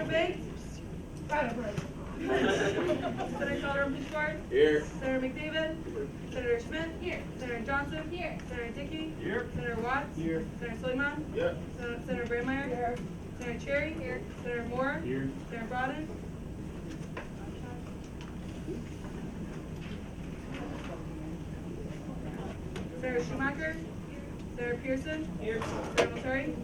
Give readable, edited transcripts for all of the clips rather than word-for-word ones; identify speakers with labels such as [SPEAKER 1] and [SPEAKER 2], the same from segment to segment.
[SPEAKER 1] Biggs? Senator Calderon Fishbart?
[SPEAKER 2] Here.
[SPEAKER 1] Senator McDavid? Senator Schmidt?
[SPEAKER 3] Here.
[SPEAKER 1] Senator Johnson?
[SPEAKER 3] Here.
[SPEAKER 1] Senator Dickey?
[SPEAKER 2] Here.
[SPEAKER 1] Senator Watts?
[SPEAKER 2] Here.
[SPEAKER 1] Senator Suleiman?
[SPEAKER 2] Yep.
[SPEAKER 1] Senator Brandmeier?
[SPEAKER 3] Here.
[SPEAKER 1] Senator Cherry?
[SPEAKER 3] Here.
[SPEAKER 1] Senator Moore?
[SPEAKER 2] Here.
[SPEAKER 1] Senator Broaden? Senator Schumacher? Senator Pearson?
[SPEAKER 2] Here.
[SPEAKER 1] Senator Matari?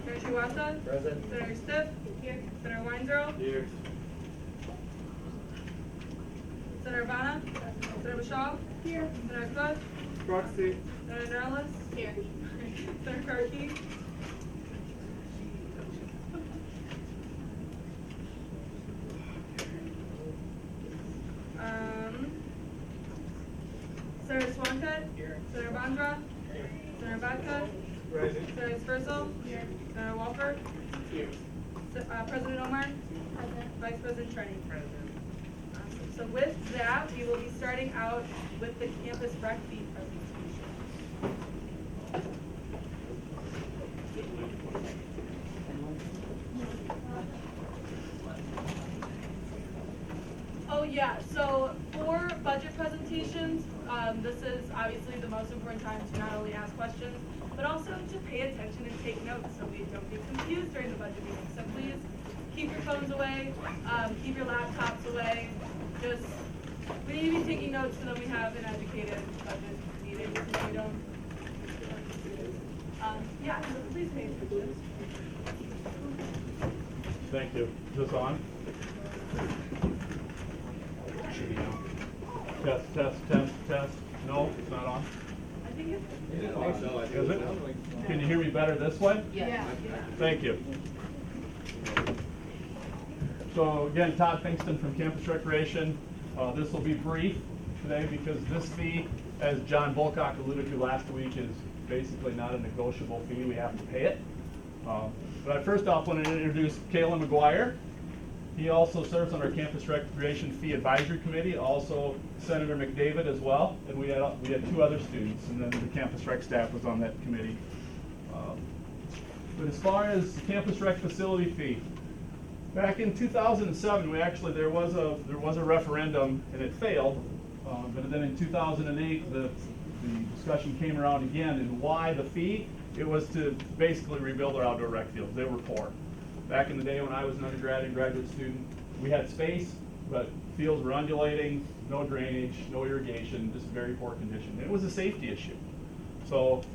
[SPEAKER 1] Senator Chihuahua?
[SPEAKER 2] Present.
[SPEAKER 1] Senator Stiff? Here. Senator Weinzierl?
[SPEAKER 2] Here.
[SPEAKER 1] Senator Vanna? Senator Bashal?
[SPEAKER 3] Here.
[SPEAKER 1] Senator Cook?
[SPEAKER 2] Proxy.
[SPEAKER 1] Senator Nerlis?
[SPEAKER 3] Here.
[SPEAKER 1] Senator Karki? Senator Swancutt?
[SPEAKER 2] Here.
[SPEAKER 1] Senator Bondra?
[SPEAKER 2] Here.
[SPEAKER 1] Senator Vodka?
[SPEAKER 2] Present.
[SPEAKER 1] Senator Spursel?
[SPEAKER 3] Here.
[SPEAKER 1] Senator Walford?
[SPEAKER 2] Here.
[SPEAKER 1] President Omar?
[SPEAKER 3] Present.
[SPEAKER 1] Vice President Trenny? Awesome. So with that, we will be starting out with the campus rec fee presentation. Oh yeah, so for budget presentations, this is obviously the most important time to not only ask questions, but also to pay attention and take notes so we don't get confused during the budget meeting. So please keep your phones away, keep your laptops away. Just, we need to be taking notes so that we have an educated budget meeting, so we don't. Yeah, so please pay attention.
[SPEAKER 4] Thank you. Is this on? Should be on. Test, test, test, test. No, it's not on.
[SPEAKER 1] I think it's.
[SPEAKER 4] Is it? Can you hear me better this way?
[SPEAKER 1] Yeah.
[SPEAKER 4] Thank you. So again, Todd Pinkston from Campus Recreation. This will be brief today because this fee, as John Volkock alluded to last week, is basically not a negotiable fee. We have to pay it. But I first off want to introduce Kayla McGuire. He also serves on our Campus Recreation Fee Advisory Committee, also Senator McDavid as well, and we had two other students, and then the Campus Rec staff was on that committee. But as far as the Campus Rec facility fee, back in 2007, there was a referendum and it failed, but then in 2008 the discussion came around again, and why the fee? It was to basically rebuild our outdoor rec fields. They were poor. Back in the day when I was an undergrad and graduate student, we had space, but fields were undulating, no drainage, no irrigation, just very poor condition. It was a safety issue. So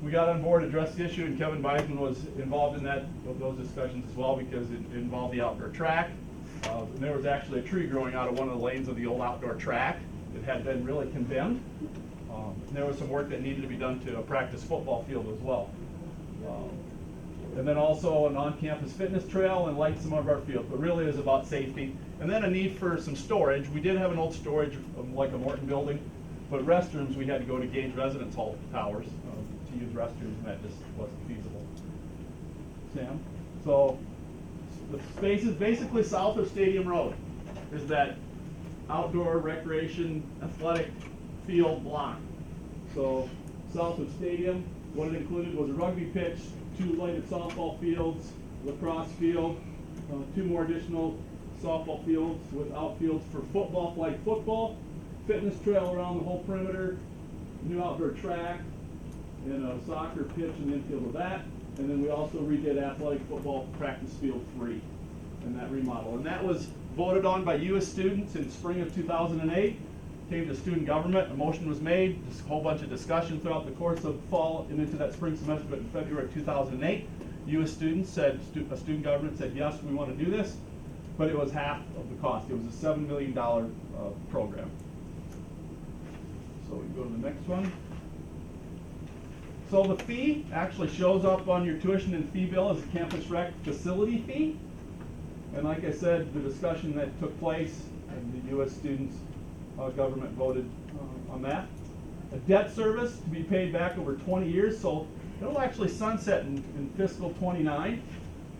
[SPEAKER 4] we got on board, addressed the issue, and Kevin Beisman was involved in those discussions as well because it involved the outdoor track. And there was actually a tree growing out of one of the lanes of the old outdoor track that had been really condemned. And there was some work that needed to be done to a practice football field as well. And then also an on-campus fitness trail and light some of our fields, but really it was about safety. And then a need for some storage. We did have an old storage, like a Morton building, but restrooms, we had to go to Gage Residence Hall towers to use restrooms, and that just wasn't feasible. Sam? So the space is basically south of Stadium Road. Is that outdoor recreation athletic field block. So south of Stadium, what it included was a rugby pitch, 2 lighted softball fields, lacrosse field, 2 more additional softball fields with outfields for football, flag football, fitness trail around the whole perimeter, new outdoor track, and a soccer pitch in the infield of that. And then we also redid athletic football practice field 3 in that remodel. And that was voted on by U.S. students in spring of 2008. Came to student government, a motion was made, just a whole bunch of discussion throughout the course of fall and into that spring semester, but in February of 2008, U.S. students said, student government said, yes, we want to do this, but it was half of the cost. It was a $7 million program. So we go to the next one. So the fee actually shows up on your tuition and fee bill as a campus rec facility fee. And like I said, the discussion that took place and the U.S. students government voted on that. A debt service to be paid back over 20 years, so it'll actually sunset in fiscal 29,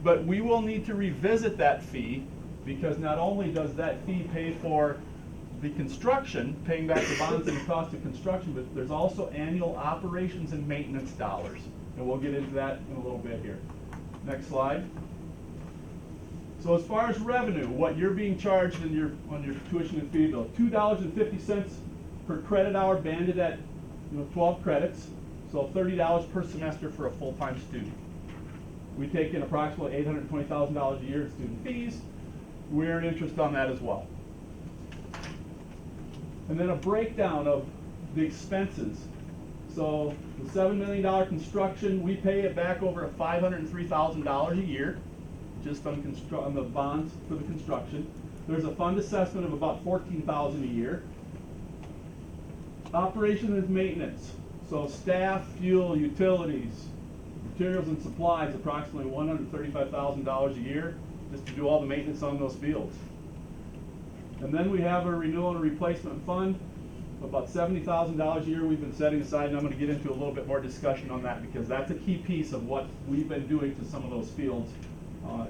[SPEAKER 4] but we will need to revisit that fee because not only does that fee pay for the construction, paying back the bonds and the cost of construction, but there's also annual operations and maintenance dollars, and we'll get into that in a little bit here. Next slide. So as far as revenue, what you're being charged on your tuition and fee bill, $2.50 per credit hour, banded at 12 credits, so $30 per semester for a full-time student. We take in approximately $820,000 a year in student fees. We earn interest on that as well. And then a breakdown of the expenses. So the $7 million construction, we pay it back over at $503,000 a year, just on the bonds for the construction. There's a fund assessment of about $14,000 a year. Operation and maintenance, so staff, fuel, utilities, materials and supplies, approximately $135,000 a year, just to do all the maintenance on those fields. And then we have a renewal and replacement fund, about $70,000 a year we've been setting aside, and I'm going to get into a little bit more discussion on that because that's a key piece of what we've been doing to some of those fields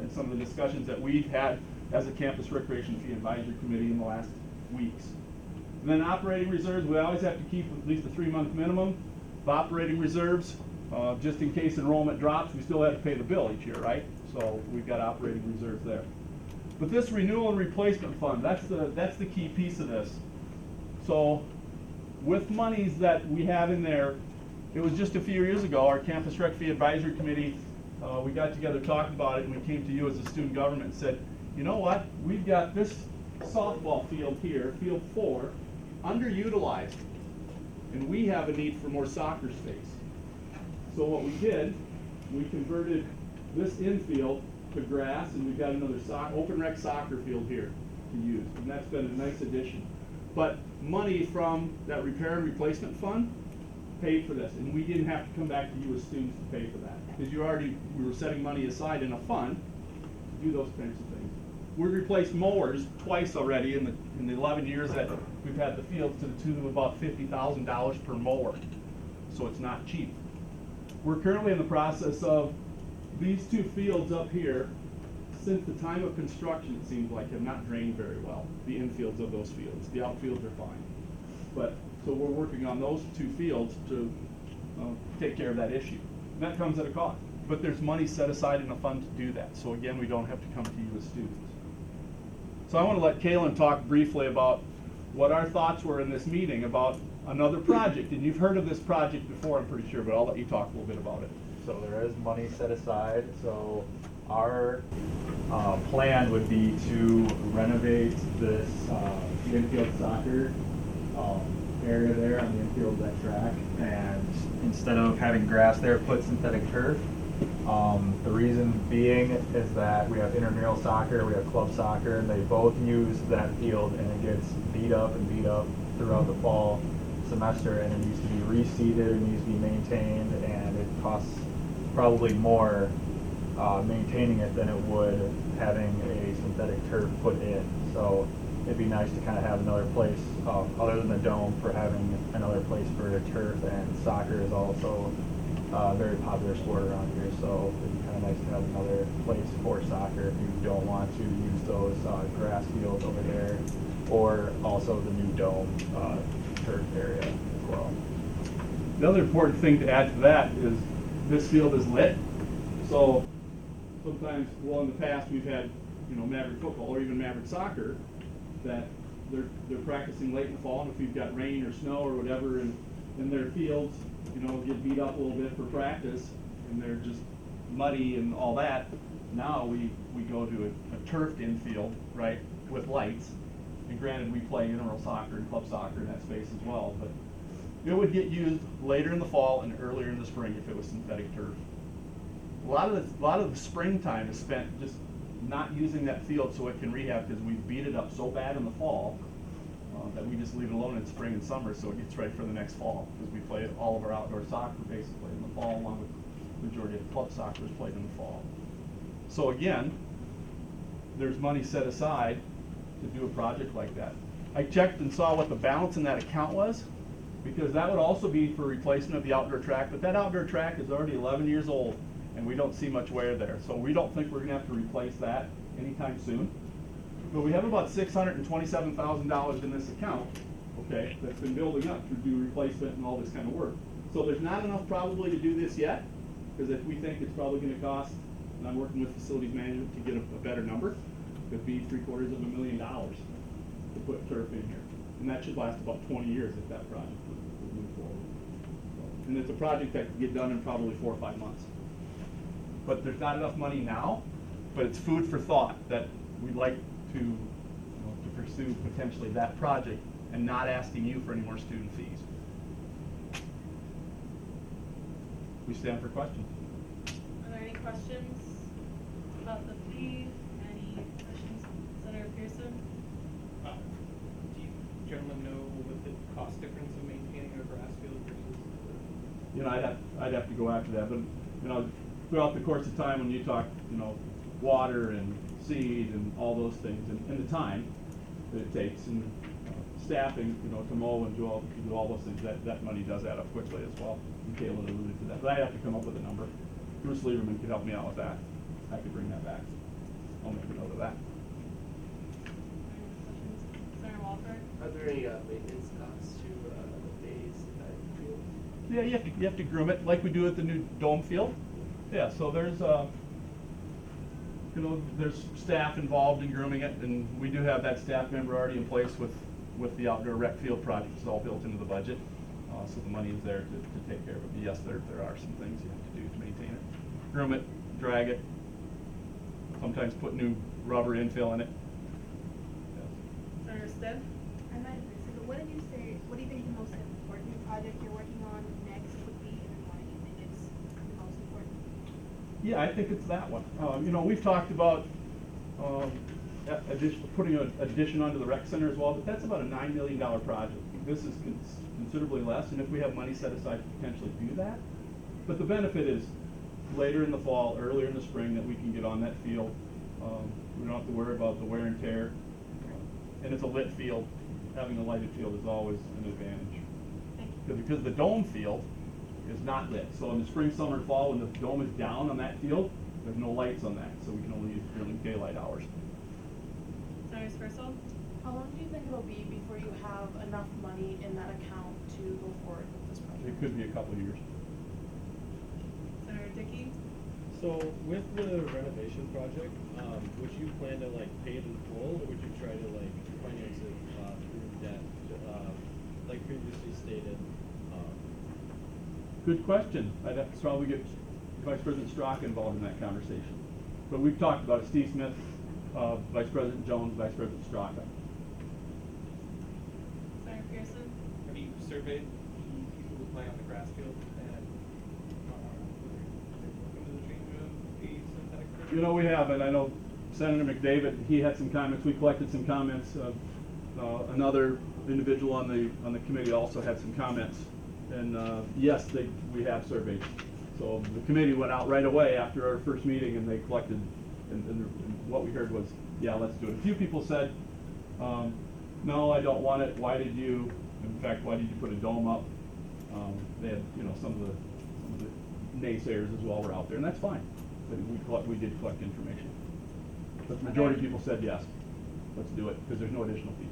[SPEAKER 4] and some of the discussions that we've had as a Campus Recreation Fee Advisory Committee in the last weeks. And then operating reserves, we always have to keep at least a 3-month minimum of operating reserves. Just in case enrollment drops, we still have to pay the bill each year, right? So we've got operating reserves there. But this renewal and replacement fund, that's the key piece of this. So with monies that we have in there, it was just a few years ago, our Campus Rec Fee Advisory Committee, we got together, talked about it, and we came to you as a student government and said, you know what, we've got this softball field here, field 4, underutilized, and we have a need for more soccer space. So what we did, we converted this infield to grass, and we've got another open rec soccer field here to use, and that's been a nice addition. But money from that repair and replacement fund paid for this, and we didn't have to come back to you as students to pay for that, because we were setting money aside in a fund to do those kinds of things. We've replaced mowers twice already in the 11 years that we've had the fields, to the tune of about $50,000 per mower, so it's not cheap. We're currently in the process of these 2 fields up here. Since the time of construction, it seems like have not drained very well, the infields of those fields. The outfields are fine. But, so we're working on those 2 fields to take care of that issue. And that comes at a cost. But there's money set aside in a fund to do that. So again, we don't have to come to you as students. So I want to let Kaylin talk briefly about what our thoughts were in this meeting about another project. And you've heard of this project before, I'm pretty sure, but I'll let you talk a little bit about it.
[SPEAKER 2] So there is money set aside. So our plan would be to renovate this infield soccer area there on the infield of that track, and instead of having grass there, put synthetic turf. The reason being is that we have intramural soccer, we have club soccer, and they both use that field, and it gets beat up throughout the fall semester, and it needs to be reseeded, it needs to be maintained, and it costs probably more maintaining it than it would having a synthetic turf put in. So it'd be nice to kind of have another place, other than the dome, for having another place for turf, and soccer is also a very popular sport around here, so it'd be kind of nice to have another place for soccer if you don't want to use those grass fields over there, or also the new dome turf area as well.
[SPEAKER 4] The other important thing to add to that is this field is lit. So sometimes, well, in the past, we've had, MAVRIK football or even MAVRIK soccer that they're practicing late in the fall, and if we've got rain or snow or whatever in their fields, get beat up a little bit for practice, and they're just muddy and all that. Now we go to a turfed infield, right, with lights. And granted, we play intramural soccer and club soccer in that space as well, but it would get used later in the fall and earlier in the spring if it was synthetic turf. A lot of the springtime is spent just not using that field so it can rehab, because we beat it up so bad in the fall that we just leave it alone in spring and summer so it gets ready for the next fall, because we play all of our outdoor soccer basically in the fall, along with the majority of club soccer is played in the fall. So again, there's money set aside to do a project like that. I checked and saw what the balance in that account was, because that would also be for replacement of the outdoor track, but that outdoor track is already 11 years old and we don't see much wear there. So we don't think we're gonna have to replace that anytime soon. But we have about $627,000 in this account, okay, that's been building up to do replacement and all this kind of work. So there's not enough probably to do this yet, because if we think it's probably gonna cost and I'm working with facilities management to get a better number, could be $750,000 to put turf in here. And that should last about 20 years if that project would move forward. And it's a project that can get done in probably 4 or 5 months. But there's not enough money now, but it's food for thought that we'd like to, to pursue potentially that project and not asking you for any more student fees. We stand for questions.
[SPEAKER 1] Are there any questions about the fee? Any questions, Senator Pearson?
[SPEAKER 3] Do you gentlemen know what the cost difference of maintaining a grass field versus?
[SPEAKER 4] I'd have to go after that, but throughout the course of time when you talk, water and seed and all those things, and the time that it takes, and staffing, to mow and do all those things, that money does add up quickly as well. And Kayla alluded to that, but I have to come up with a number. Bruce Lieberman could help me out with that. I could bring that back. I'll make a note of that.
[SPEAKER 1] Senator Walford?
[SPEAKER 3] Are there any maintenance costs to the bays in that field?
[SPEAKER 4] Yeah, you have to groom it like we do at the new dome field. Yeah, so there's there's staff involved in grooming it, and we do have that staff member already in place with the outdoor rec field project. It's all built into the budget, so the money is there to take care of it. But yes, there are some things you have to do to maintain it. Groom it, drag it, sometimes put new rubber infill in it.
[SPEAKER 1] Senator Stitt?
[SPEAKER 5] I'm not interested, but what do you think the most important project you're working on next would be, and why do you think it's the most important?
[SPEAKER 4] Yeah, I think it's that one. We've talked about putting an addition onto the rec center as well, but that's about a $9 million project. This is considerably less, and if we have money set aside to potentially do that. But the benefit is later in the fall, earlier in the spring, that we can get on that field. We don't have to worry about the wear and tear. And it's a lit field. Having a lighted field is always an advantage.
[SPEAKER 1] Thank you.
[SPEAKER 4] Because the dome field is not lit. So in the spring, summer, and fall, when the dome is down on that field, there's no lights on that, so we can only use it during daylight hours.
[SPEAKER 1] Senator Spursel?
[SPEAKER 6] How long do you think it'll be before you have enough money in that account to go forward with this project?
[SPEAKER 4] It could be a couple of years.
[SPEAKER 1] Senator Dickey?
[SPEAKER 7] So with the renovation project, would you plan to pay it in full, or would you try to finance it through debt, like previously stated?
[SPEAKER 4] Good question. I'd have to probably get Vice President Straka involved in that conversation. But we've talked about it. Steve Smith, Vice President Jones, Vice President Straka.
[SPEAKER 1] Senator Pearson?
[SPEAKER 3] Have you surveyed the people who play on the grass field and welcome to the change of the synthetic turf?
[SPEAKER 4] We have, and I know Senator McDavid, he had some comments. We collected some comments. Another individual on the committee also had some comments. And yes, we have surveyed. So the committee went out right away after our first meeting, and they collected, and what we heard was, yeah, let's do it. A few people said, no, I don't want it. Why did you put a dome up? They had, some of the naysayers as well were out there, and that's fine. But we did collect information. But the majority of people said yes, let's do it, because there's no additional fees.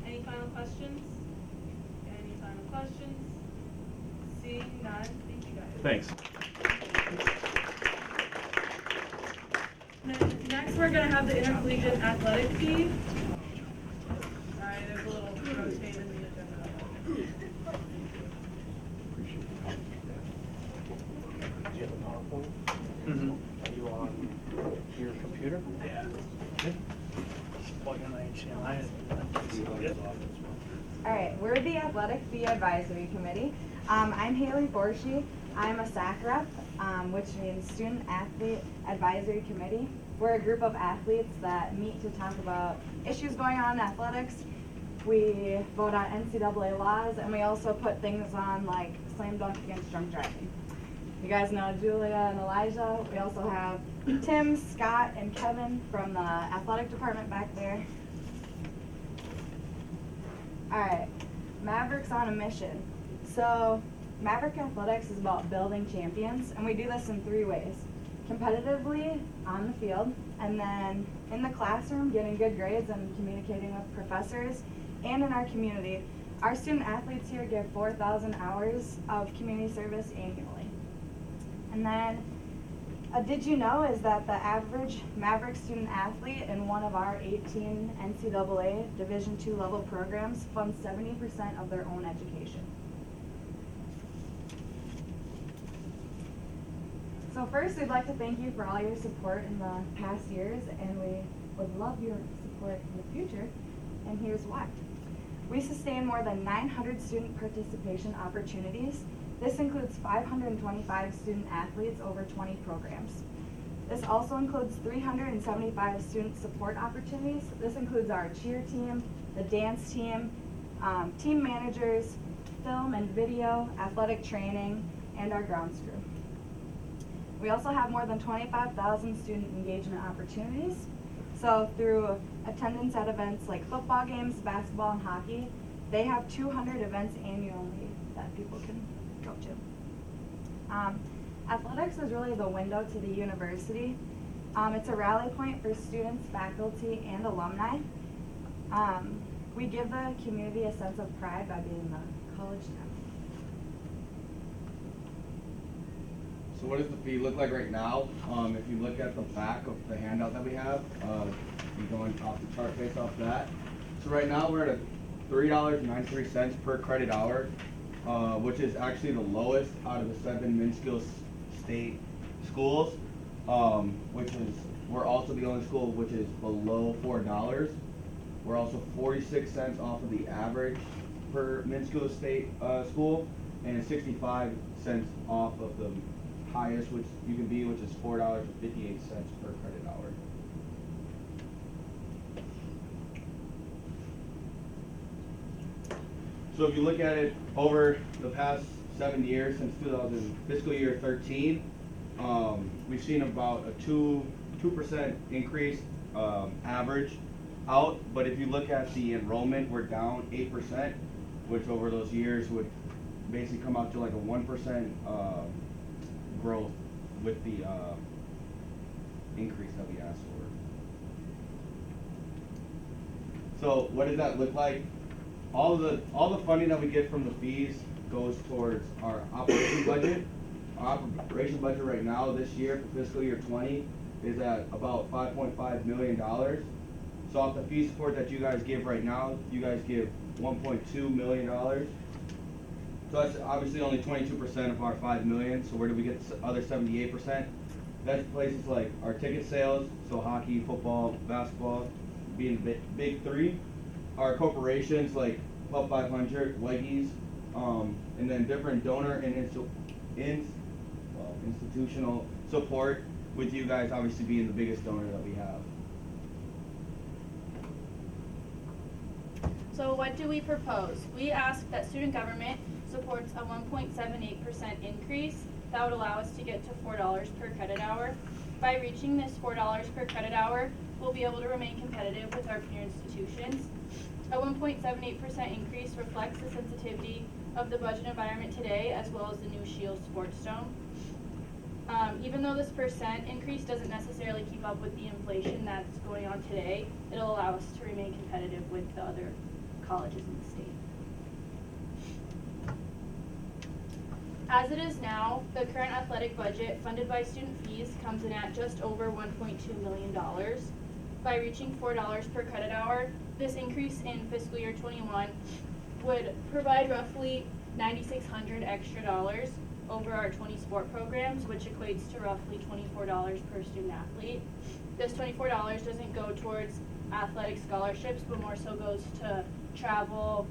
[SPEAKER 1] Any final questions? Any final questions? Seeing none, thank you guys.
[SPEAKER 4] Thanks.
[SPEAKER 1] Next, we're going to have the intercollegiate athletic fee. Sorry, there's a little rotate in the agenda.
[SPEAKER 3] Do you have a PowerPoint?
[SPEAKER 8] Mm-hmm.
[SPEAKER 3] Are you on your computer?
[SPEAKER 8] Yeah. Just plug in the HDMI.
[SPEAKER 9] All right, we're the Athletic Fee Advisory Committee. I'm Haley Borshi. I'm a SAC rep, which means Student Athlete Advisory Committee. We're a group of athletes that meet to talk about issues going on in athletics. We vote on NCAA laws, and we also put things on like slam dunk against drunk driving. You guys know Julia and Elijah. We also have Tim, Scott, and Kevin from the athletic department back there. All right, MAVRIK's on a mission. So MAVRIK Athletics is about building champions, and we do this in 3 ways. Competitively on the field, and then in the classroom, getting good grades and communicating with professors, and in our community. Our student athletes here give 4,000 hours of community service annually. And then Did you know is that the average MAVRIK student athlete in one of our 18 NCAA Division II level programs funds 70% of their own education? So first, we'd like to thank you for all your support in the past years, and we would love your support in the future, and here's why. We sustain more than 900 student participation opportunities. This includes 525 student athletes over 20 programs. This also includes 375 student support opportunities. This includes our cheer team, the dance team, team managers, film and video, athletic training, and our grounds crew. We also have more than 25,000 student engagement opportunities. So through attendance at events like football games, basketball, and hockey, they have 200 events annually that people can go to. Athletics is really the window to the university. It's a rally point for students, faculty, and alumni. We give the community a sense of pride by being the college town.
[SPEAKER 10] So what does the fee look like right now? If you look at the back of the handout that we have, you going off the chart based off that. So right now we're at $3.93 per credit hour, which is actually the lowest out of the 7 Minskill state schools, which is, we're also the only school which is below $4. We're also 46 cents off of the average per Minskill state school, and 65 cents off of the highest which you can be, which is $4.58 per credit hour. So if you look at it over the past 7 years, since fiscal year 13, we've seen about a 2% increase average out. But if you look at the enrollment, we're down 8%, which over those years would basically come out to like a 1% growth with the increase that we asked for. So what does that look like? All the funding that we get from the fees goes towards our operation budget. Our operation budget right now this year for fiscal year 20 is at about $5.5 million. So off the fee support that you guys give right now, you guys give $1.2 million. So that's obviously only 22% of our $5 million. So where do we get the other 78%? That's places like our ticket sales, so hockey, football, basketball, being the big three. Our corporations like Pub 500, Weggies, and then different donor and institutional support, with you guys obviously being the biggest donor that we have.
[SPEAKER 11] So what do we propose? We ask that student government supports a 1.78% increase that would allow us to get to $4 per credit hour. By reaching this $4 per credit hour, we'll be able to remain competitive with our peer institutions. A 1.78% increase reflects the sensitivity of the budget environment today, as well as the new Shield Sports Dome. Even though this percent increase doesn't necessarily keep up with the inflation that's going on today, it'll allow us to remain competitive with the other colleges in the state. As it is now, the current athletic budget funded by student fees comes in at just over $1.2 million. By reaching $4 per credit hour, this increase in fiscal year 21 would provide roughly $9,600 extra dollars over our 20 sport programs, which equates to roughly $24 per student athlete. This $24 doesn't go towards athletic scholarships, but more so goes to travel,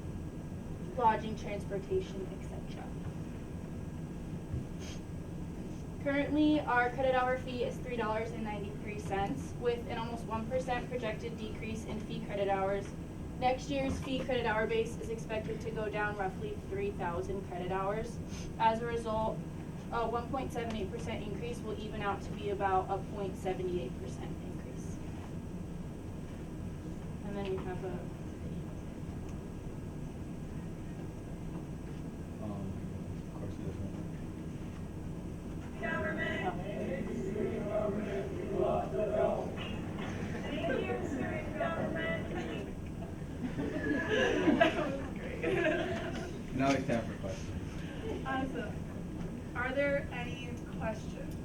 [SPEAKER 11] lodging, transportation, etc. Currently, our credit hour fee is $3.93, with an almost 1% projected decrease in fee credit hours. Next year's fee credit hour base is expected to go down roughly 3,000 credit hours. As a result, a 1.78% increase will even out to be about a 0.78% increase. And then we have a
[SPEAKER 10] Now it's time for questions.
[SPEAKER 1] Awesome. Are there any questions?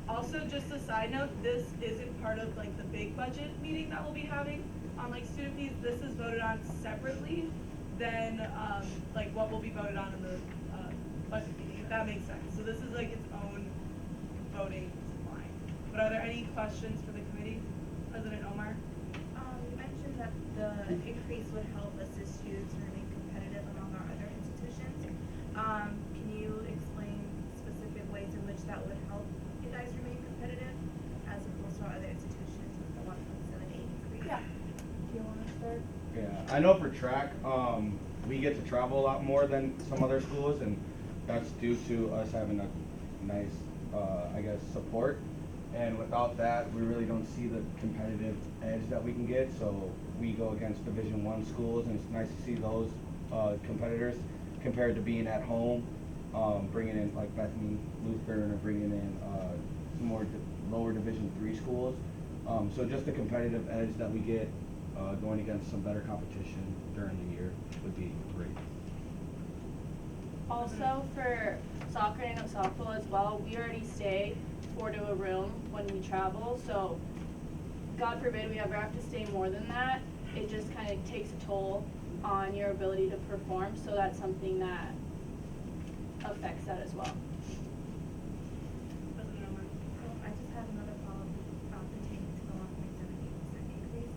[SPEAKER 1] Also, just a side note, this isn't part of like the big budget meeting that we'll be having on like student fees. This is voted on separately than like what will be voted on in the budget meeting, if that makes sense. So this is like its own voting line. But are there any questions for the committee? President Omar?
[SPEAKER 5] You mentioned that the increase would help assist students remain competitive among our other institutions. Can you explain specific ways in which that would help you guys remain competitive as opposed to our other institutions with the 1.78 increase?
[SPEAKER 6] Yeah. Do you wanna start?
[SPEAKER 10] Yeah, I know for track, we get to travel a lot more than some other schools, and that's due to us having a nice, I guess, support. And without that, we really don't see the competitive edge that we can get. So we go against Division I schools, and it's nice to see those competitors compared to being at home, bringing in like Bethany Lutheran or bringing in some more lower Division III schools. So just the competitive edge that we get going against some better competition during the year would be great.
[SPEAKER 11] Also for soccer and softball as well, we already stay 4 to a room when we travel, so God forbid we ever have to stay more than that. It just kind of takes a toll on your ability to perform, so that's something that affects that as well.
[SPEAKER 1] President Omar?
[SPEAKER 5] So I just have another follow-up pertaining to the 1.78% increase.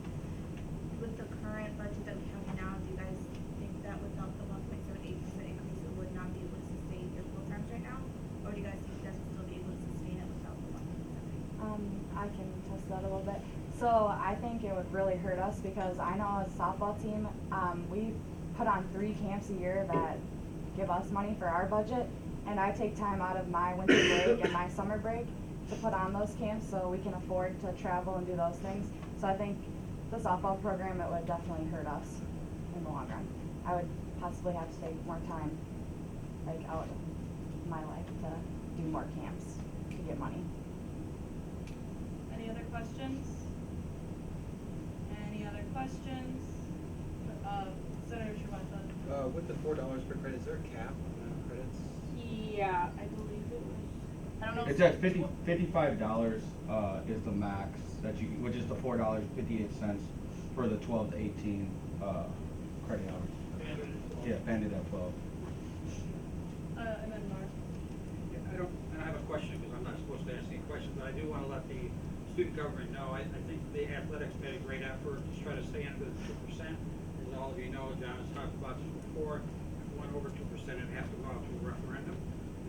[SPEAKER 5] With the current budget that we have now, do you guys think that without the 1.78% increase, it would not be able to sustain your full times right now? Or do you guys think you guys would still be able to sustain it without the 1.78%?
[SPEAKER 9] I can test that a little bit. So I think it would really hurt us because I know as a softball team, we put on 3 camps a year that give us money for our budget, and I take time out of my winter break and my summer break to put on those camps so we can afford to travel and do those things. So I think the softball program, it would definitely hurt us in the long run. I would possibly have to take more time like out of my life to do more camps to get money.
[SPEAKER 1] Any other questions? Any other questions? Senator Srivastava?
[SPEAKER 7] With the $4 per credit, is there a cap on credits?
[SPEAKER 11] Yeah, I believe it was. I don't know.
[SPEAKER 10] It's at $55 is the max that you, which is the $4.58 for the 12 to 18 credit hours. Yeah, banded at 12.
[SPEAKER 1] And then Mark?
[SPEAKER 12] I don't have a question because I'm not supposed to ask any questions, but I do want to let the student government know, I think the athletics made a great effort to try to stay under the 2%. As all of you know, John has talked about this before, if it went over 2%, it'd have to go out to a referendum.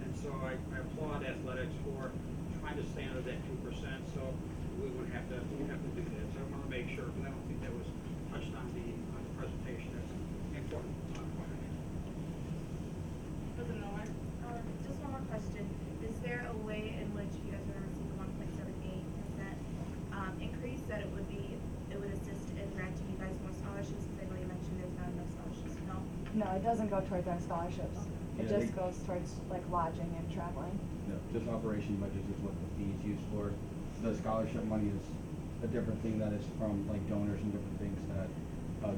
[SPEAKER 12] And so I applaud athletics for trying to stay under that 2%, so we wouldn't have to do that. So I want to make sure, because I don't think that was touched on the presentation. That's important.
[SPEAKER 1] President Omar?
[SPEAKER 5] Just one more question. Is there a way in which you guys are receiving the 1.78% increase that it would assist in granting you guys more scholarships? Because I know you mentioned there's not enough scholarships. No?
[SPEAKER 9] No, it doesn't go towards our scholarships. It
[SPEAKER 10] Yeah,
[SPEAKER 9] just goes towards like lodging and traveling.
[SPEAKER 10] No, just operation budget is what the fee is used for. The scholarship money is a different thing that is from like donors and different things that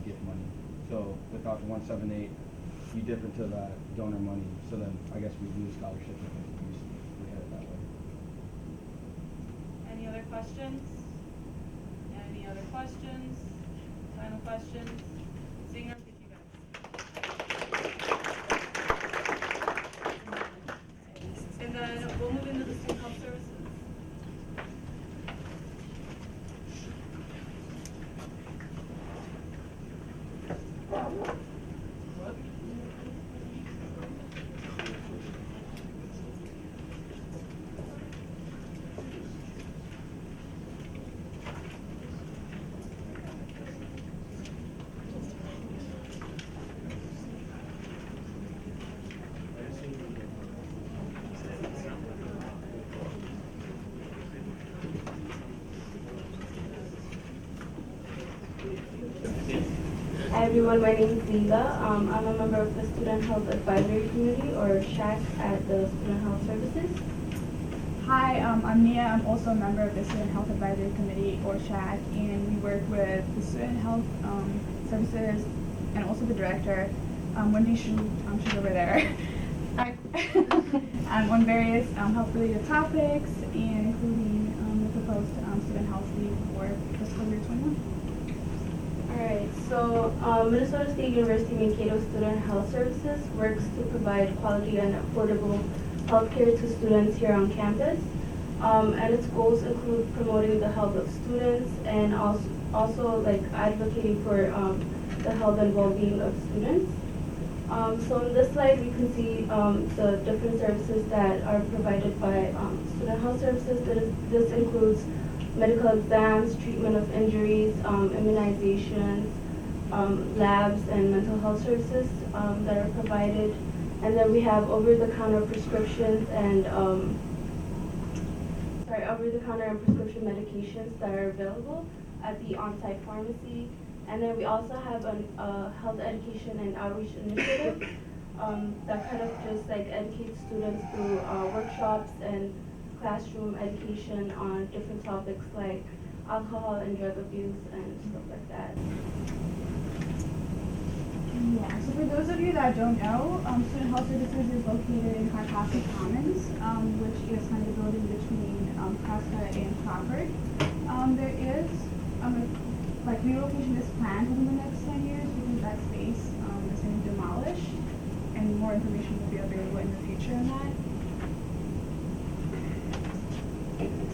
[SPEAKER 10] give money. So without the 178, you dip into that donor money. So then I guess we lose scholarships if we had it that way.
[SPEAKER 1] Any other questions? Any other questions? Final questions? Seeing none, thank you guys. And then we'll move into the student health services.
[SPEAKER 13] Hi everyone, my name is Linda. I'm a member of the Student Health Advisory Committee, or SHAC, at the Student Health Services.
[SPEAKER 14] Hi, I'm Nia. I'm also a member of the Student Health Advisory Committee, or SHAC, and we work with the Student Health Services and also the director, Wendy Shu, she's over there, on various health-related topics, and including the proposed student health leave for fiscal year 21.
[SPEAKER 13] Alright, so Minnesota State University Mankato Student Health Services works to provide quality and affordable healthcare to students here on campus. And its goals include promoting the health of students and also like advocating for the health and well-being of students. So in this slide, we can see the different services that are provided by student health services. This includes medical exams, treatment of injuries, immunizations, labs, and mental health services that are provided. And then we have over-the-counter prescriptions and over-the-counter and prescription medications that are available at the on-site pharmacy. And then we also have a health education and outreach initiative that kind of just like educates students through workshops and classroom education on different topics like alcohol and drug abuse and stuff like that.
[SPEAKER 14] Yeah, so for those of you that don't know, Student Health Services is located in Carcasset Commons, which is kind of the building between Prescott and Crawford. There is like relocation is planned over the next 10 years because that space is going to be demolished, and more information will be available in the future on that.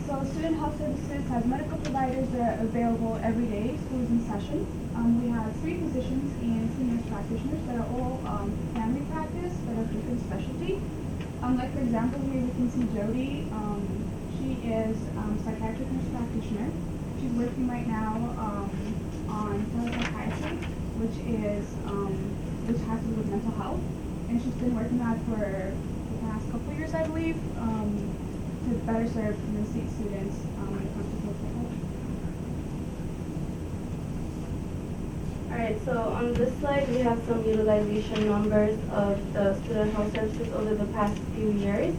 [SPEAKER 14] So Student Health Services has medical providers that are available every day. School is in session. We have 3 physicians and 2 nurse practitioners that are all family practice that are different specialty. Like for example, here we can see Jody. She is psychiatric nurse practitioner. She's working right now on Telepsychiatry, which has to do with mental health, and she's been working on it for the past couple of years, I believe, to better serve state students when it comes to telepsychiatry.
[SPEAKER 13] Alright, so on this slide we have some utilization numbers of the student health services over the past few years.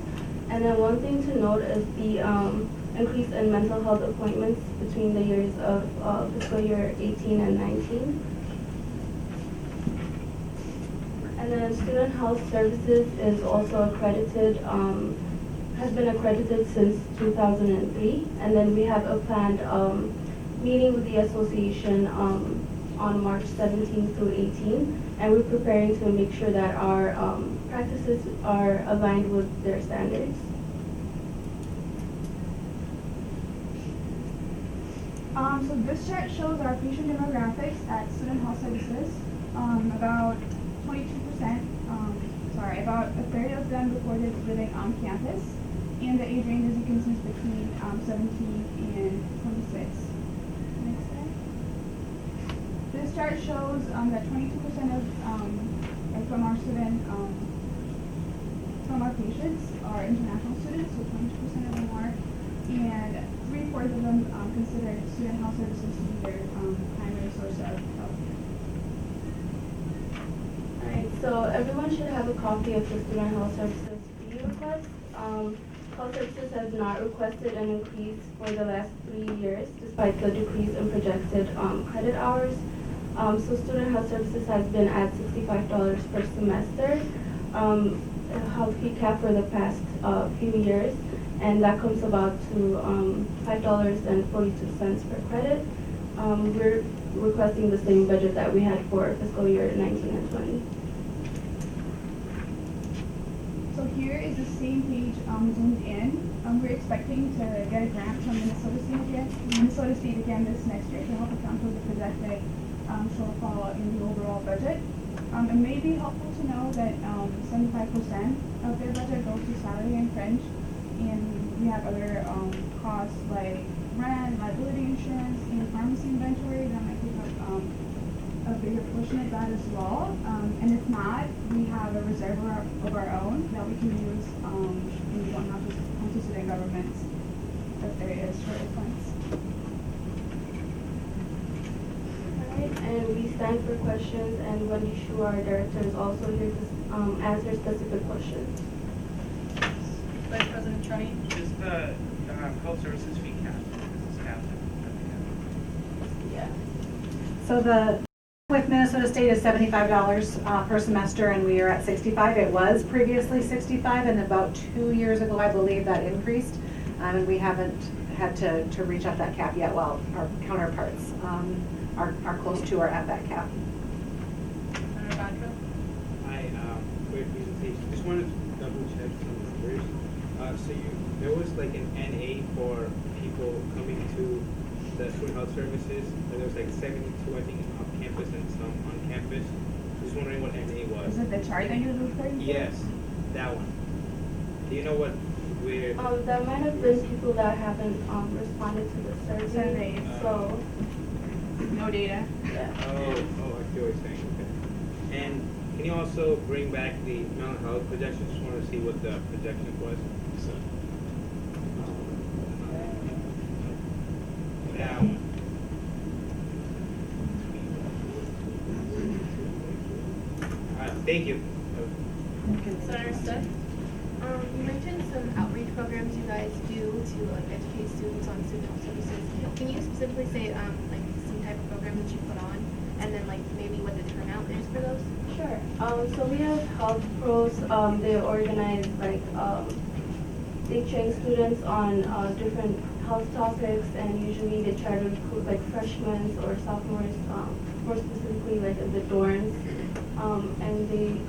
[SPEAKER 13] And then one thing to note is the increase in mental health appointments between the years of fiscal year 18 and 19. And then Student Health Services is also accredited, has been accredited since 2003. And then we have a planned meeting with the association on March 17 through 18. And we're preparing to make sure that our practices are aligned with their standards.
[SPEAKER 14] So this chart shows our patient demographics at Student Health Services. About 22%, about a third of them reported living on campus. And the age range, as you can see, is between 17 and 26. Next slide. This chart shows that 22% of from our student from our patients are international students, so 22% of them are, and 3/4 of them consider student health services to be their primary source of health care.
[SPEAKER 13] Alright, so everyone should have a copy of the Student Health Services fee request. Health Services has not requested an increase for the last 3 years, despite the decrease in projected credit hours. So Student Health Services has been at $65 per semester, health fee cap for the past few years, and that comes about to $5.42 per credit. We're requesting the same budget that we had for fiscal year 19 and 20.
[SPEAKER 14] So here is the same page zoomed in. We're expecting to get a grant from Minnesota State again this next year to help account for the projected shortfall in the overall budget. It may be helpful to know that 75% of their budget goes to salary and fringe, and we have other costs like rent, liability insurance, and pharmacy inventory that might take up a bigger portion of that as well. And if not, we have a reserve of our own that we can use, and we don't have to come to student governments if there is shortage funds.
[SPEAKER 13] And we stand for questions, and Wendy Shu, our director, is also here to answer specific questions.
[SPEAKER 3] Vice President Trunny, is the health services fee cap? Is this capped?
[SPEAKER 13] Yeah.
[SPEAKER 9] So the
[SPEAKER 15] With Minnesota State is $75 per semester, and we are at 65. It was previously 65, and about 2 years ago, I believe, that increased. And we haven't had to reach out that cap yet, while our counterparts are close to or at that cap.
[SPEAKER 1] Senator Vodka?
[SPEAKER 16] Hi, great presentation. Just wanted to double check some numbers. So there was like an NA for people coming to the student health services, and there was like 72, I think, off campus and some on campus. Just wondering what NA was.
[SPEAKER 14] Is it the chart that you're referring to?
[SPEAKER 16] Yes, that one. Do you know what, where?
[SPEAKER 13] That might have been people that haven't responded to the survey, so.
[SPEAKER 14] No data.
[SPEAKER 13] Yeah.
[SPEAKER 16] Oh, I see what you're saying, okay. And can you also bring back the mental health projections? Just want to see what the projection was. Now. Thank you.
[SPEAKER 1] Senator Stitt?
[SPEAKER 5] You mentioned some outreach programs you guys do to like educate students on student health services. Can you specifically say like some type of program that you put on, and then like maybe what the turnout is for those?
[SPEAKER 13] Sure. So we have health pros. They organize like they train students on different health topics, and usually they try to recruit like freshmen or sophomores, more specifically like at the dorms, and they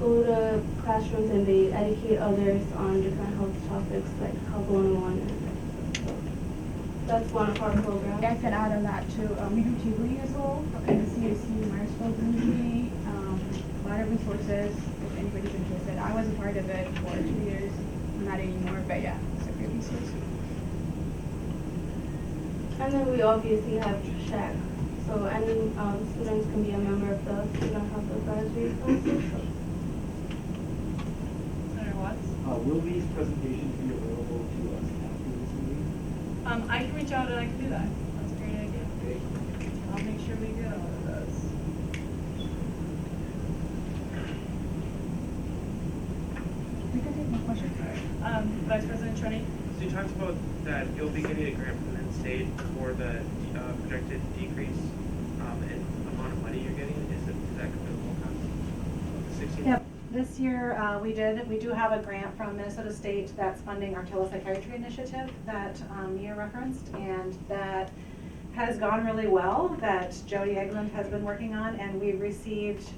[SPEAKER 13] go to classrooms and they educate others on different health topics like Health 101. So that's one of our programs.
[SPEAKER 14] I could add on that too. We do tutoring as well, and the CSCM community. A lot of resources if anybody's interested. I was a part of it for 2 years. I'm not anymore, but yeah, it's a great resource.
[SPEAKER 13] And then we obviously have SHAC. So any students can be a member of the Student Health Advisory Council.
[SPEAKER 1] Senator Watts?
[SPEAKER 2] Will these presentations be available to us after this meeting?
[SPEAKER 1] I can reach out and I can do that. That's a great idea. I'll make sure we get all of those.
[SPEAKER 14] We can take more questions.
[SPEAKER 1] Vice President Trenny?
[SPEAKER 3] So you talked about that you'll be getting a grant from the state for the projected decrease in amount of money you're getting. Is that the whole cost of the 16?
[SPEAKER 15] Yep. This year, we do have a grant from Minnesota State that's funding our telepsychiatry initiative that Mia referenced, and that has gone really well, that Jody Eglund has been working on, and we received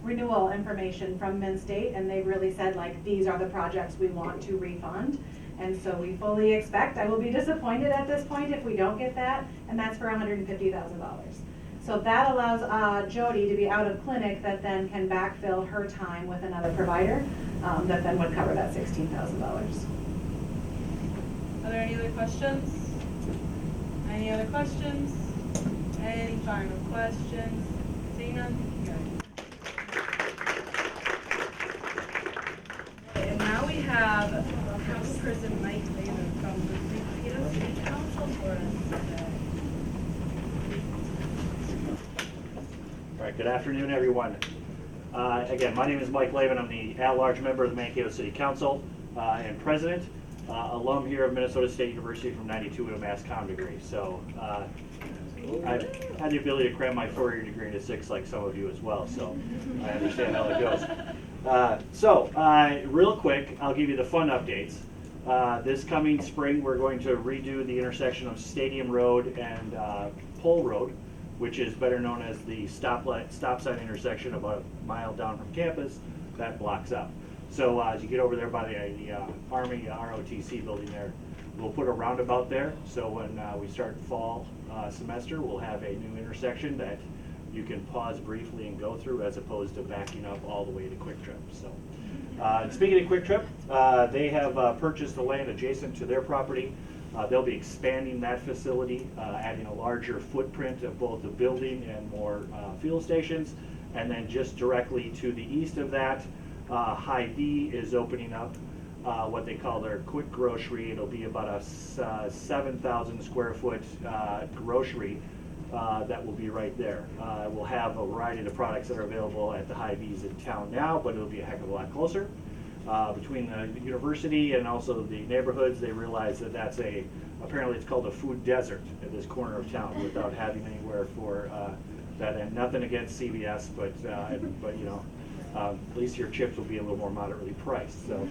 [SPEAKER 15] renewal information from Min State, and they really said, like, these are the projects we want to refund. And so we fully expect, I will be disappointed at this point if we don't get that, and that's for $150,000. So that allows Jody to be out of clinic, that then can backfill her time with another provider that then would cover that $16,000.
[SPEAKER 1] Are there any other questions? Any other questions? Any final questions? Seeing none? And now we have Councilperson Mike Lein from the Mankato City Council for us today.
[SPEAKER 17] All right, good afternoon, everyone. Again, my name is Mike Lein. I'm the at-large member of the Mankato City Council and president, alum here of Minnesota State University from '92 with a mass comm degree. So I've had the ability to cram my 4-year degree into 6 like some of you as well, so I understand how it goes. Real quick, I'll give you the fun updates. This coming spring, we're going to redo the intersection of Stadium Road and Pole Road, which is better known as the stop sign intersection about a mile down from campus. That blocks up. So as you get over there by the Army ROTC building there, we'll put a roundabout there. So when we start fall semester, we'll have a new intersection that you can pause briefly and go through, as opposed to backing up all the way to Quick Trip. So speaking of Quick Trip, they have purchased the land adjacent to their property. They'll be expanding that facility, adding a larger footprint of both the building and more fuel stations. And then just directly to the east of that, Hy-Vee is opening up what they call their quick grocery. It'll be about a 7,000 square foot grocery that will be right there. We'll have a variety of products that are available at the Hy-Vees in town now, but it'll be a heck of a lot closer. Between the university and also the neighborhoods, they realize that that's a apparently it's called a food desert at this corner of town without having anywhere for that. And nothing against CVS, but you know, at least your chips will be a little more moderately priced. So,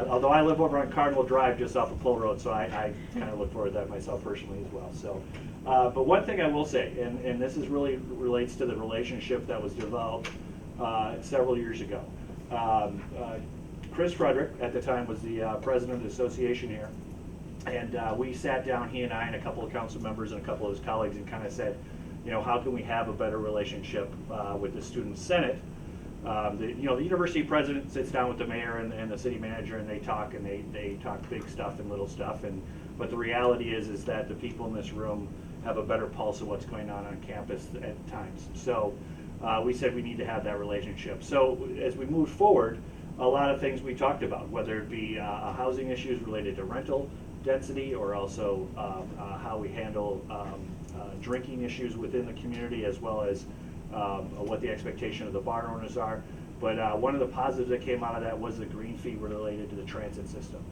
[SPEAKER 17] although I live over on Cardinal Drive just off of Pole Road, so I kind of look forward to that myself personally as well. So, but one thing I will say, and this is really relates to the relationship that was developed several years ago. Chris Frederick at the time was the president of the association here, and we sat down, he and I and a couple of council members and a couple of his colleagues, and kind of said, you know, how can we have a better relationship with the student senate? The university president sits down with the mayor and the city manager, and they talk big stuff and little stuff, but the reality is that the people in this room have a better pulse of what's going on campus at times. So we said we need to have that relationship. So as we moved forward, a lot of things we talked about, whether it be housing issues related to rental density, or also how we handle drinking issues within the community, as well as what the expectation of the bar owners are. But one of the positives that came out of that was the green fee related to the transit system.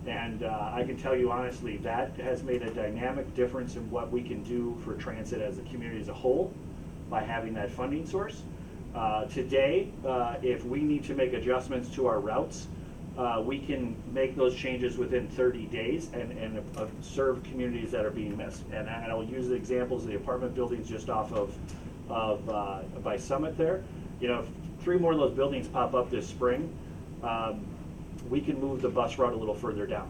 [SPEAKER 17] And I can tell you honestly, that has made a dynamic difference in what we can do for transit as a community as a whole by having that funding source. Today, if we need to make adjustments to our routes, we can make those changes within 30 days and serve communities that are being missed. And I'll use the examples of the apartment buildings just off of by Summit there. You know, if 3 more of those buildings pop up this spring, we can move the bus route a little further down.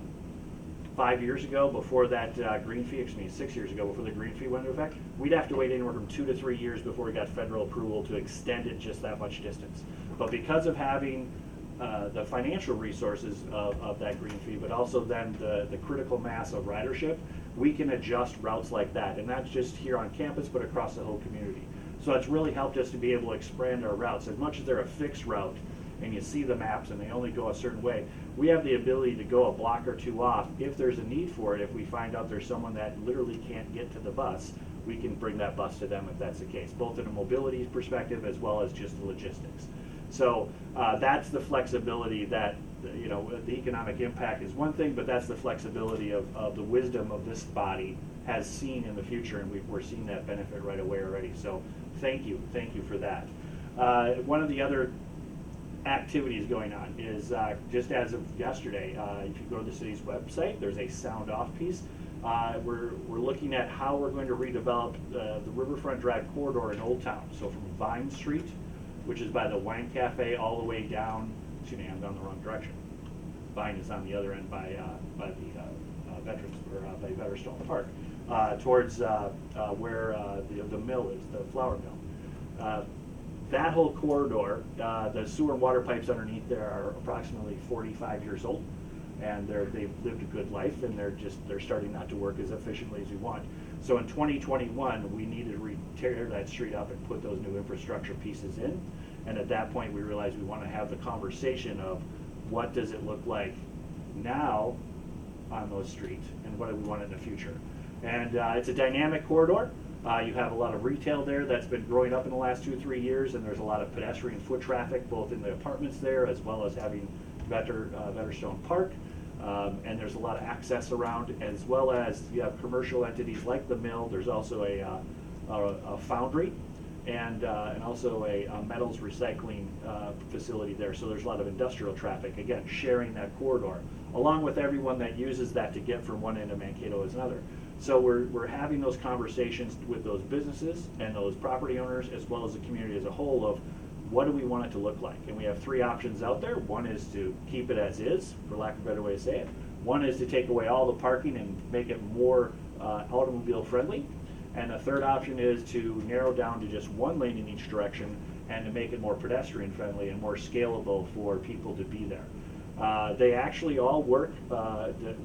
[SPEAKER 17] 5 years ago, before that green fee, 6 years ago, before the green fee went into effect, we'd have to wait anywhere from 2 to 3 years before we got federal approval to extend it just that much distance. But because of having the financial resources of that green fee, but also then the critical mass of ridership, we can adjust routes like that. And not just here on campus, but across the whole community. So it's really helped us to be able to expand our routes. As much as they're a fixed route, and you see the maps and they only go a certain way, we have the ability to go a block or 2 off if there's a need for it. If we find out there's someone that literally can't get to the bus, we can bring that bus to them if that's the case, both in a mobility perspective as well as just the logistics. So that's the flexibility that, you know, the economic impact is one thing, but that's the flexibility of the wisdom of this body has seen in the future, and we're seeing that benefit right away already. So thank you for that. One of the other activities going on is just as of yesterday, if you go to the city's website, there's a sound off piece. We're looking at how we're going to redevelop the Riverfront Drive corridor in Old Town. So from Vine Street, which is by the Wine Cafe, all the way down, excuse me, I'm going the wrong direction. Vine is on the other end by the Veterans, or by Vetterstone Park, towards where the mill is, the flour mill. That whole corridor, the sewer and water pipes underneath there are approximately 45 years old, and they've lived a good life, and they're starting not to work as efficiently as we want. So in 2021, we needed to tear that street up and put those new infrastructure pieces in. And at that point, we realized we want to have the conversation of what does it look like now on those streets, and what do we want in the future. And it's a dynamic corridor. You have a lot of retail there that's been growing up in the last 2 or 3 years, and there's a lot of pedestrian foot traffic both in the apartments there as well as having Vetterstone Park. And there's a lot of access around, as well as you have commercial entities like the mill. There's also a foundry and also a metals recycling facility there. So there's a lot of industrial traffic, again, sharing that corridor, along with everyone that uses that to get from one end of Mankato to another. So we're having those conversations with those businesses and those property owners, as well as the community as a whole, of what do we want it to look like. And we have 3 options out there. One is to keep it as is, for lack of a better way to say it. One is to take away all the parking and make it more automobile friendly. And the third option is to narrow down to just 1 lane in each direction and to make it more pedestrian friendly and more scalable for people to be there. They actually all work.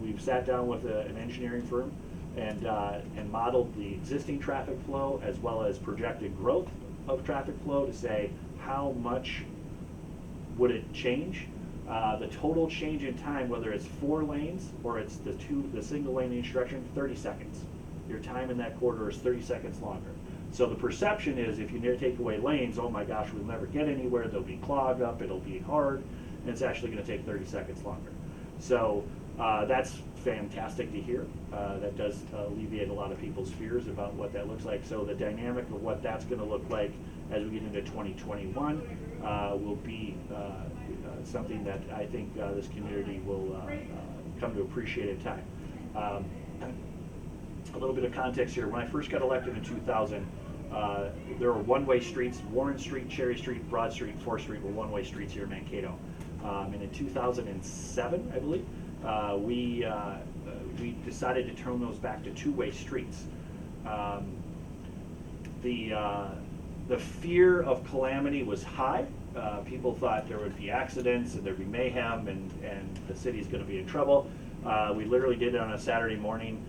[SPEAKER 17] We've sat down with an engineering firm and modeled the existing traffic flow as well as projected growth of traffic flow to say how much would it change. The total change in time, whether it's 4 lanes or it's the single lane in each direction, 30 seconds. Your time in that corridor is 30 seconds longer. So the perception is if you take away lanes, oh my gosh, we'll never get anywhere, they'll be clogged up, it'll be hard, and it's actually going to take 30 seconds longer. So That's fantastic to hear. That does alleviate a lot of people's fears about what that looks like. So the dynamic of what that's going to look like as we get into 2021 will be something that I think this community will come to appreciate in time. A little bit of context here. When I first got elected in 2000, there were one-way streets. Warren Street, Cherry Street, Broad Street, 4th Street were one-way streets here in Mankato. And in 2007, I believe, we decided to turn those back to two-way streets. The fear of calamity was high. People thought there would be accidents and there'd be mayhem and the city's going to be in trouble. We literally did it on a Saturday morning,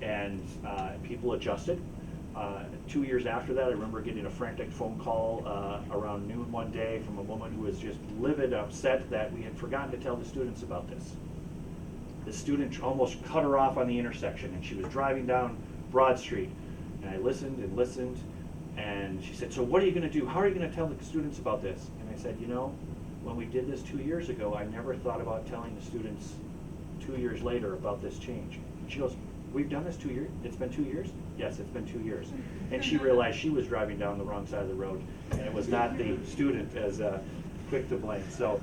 [SPEAKER 17] and people adjusted. 2 years after that, I remember getting a frantic phone call around noon one day from a woman who was just livid, upset that we had forgotten to tell the students about this. The student almost cut her off on the intersection, and she was driving down Broad Street. And I listened and listened, and she said, "So what are you going to do? How are you going to tell the students about this?" And I said, "You know, when we did this 2 years ago, I never thought about telling the students 2 years later about this change." And she goes, "We've done this 2 years? It's been 2 years?" "Yes, it's been 2 years." And she realized she was driving down the wrong side of the road, and it was not the student as quick to blame. So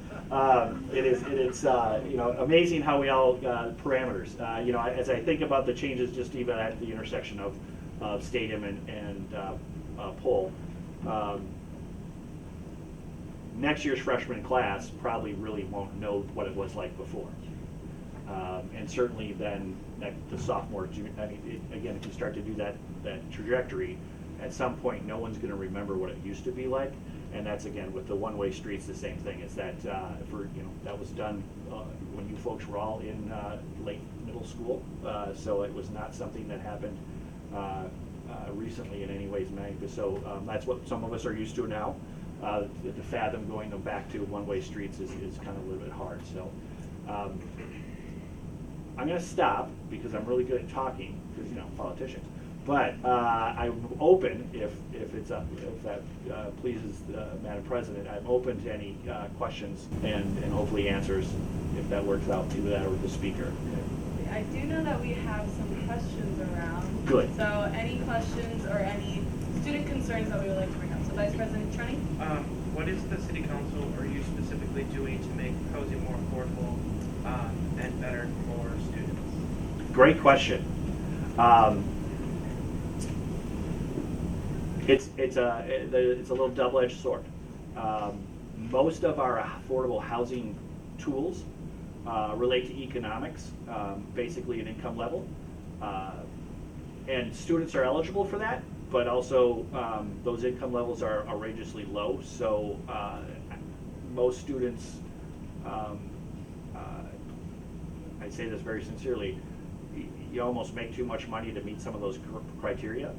[SPEAKER 17] it's you know, amazing how we all parameters. You know, as I think about the changes just even at the intersection of Stadium and Pole, next year's freshman class probably really won't know what it was like before. And certainly then the sophomore, I mean, again, if you start to do that trajectory, at some point no one's going to remember what it used to be like. And that's, again, with the one-way streets, the same thing. Is that that was done when you folks were all in late middle school, so it was not something that happened recently in any ways. So that's what some of us are used to now. To fathom going back to one-way streets is kind of a little bit hard. So I'm going to stop because I'm really good at talking, because, you know, politicians. But I'm open, if that pleases Madam President, I'm open to any questions and hopefully answers, if that works out, either that or with the speaker.
[SPEAKER 1] I do know that we have some questions around.
[SPEAKER 17] Good.
[SPEAKER 1] So any questions or any student concerns that we would like to bring up? So Vice President Trenny?
[SPEAKER 3] What is the city council, or you specifically doing to make housing more affordable and better for students?
[SPEAKER 17] Great question. It's a little double-edged sword. Most of our affordable housing tools relate to economics, basically an income level, and students are eligible for that. But also, those income levels are outrageously low. So most students, I say this very sincerely, you almost make too much money to meet some of those criteria.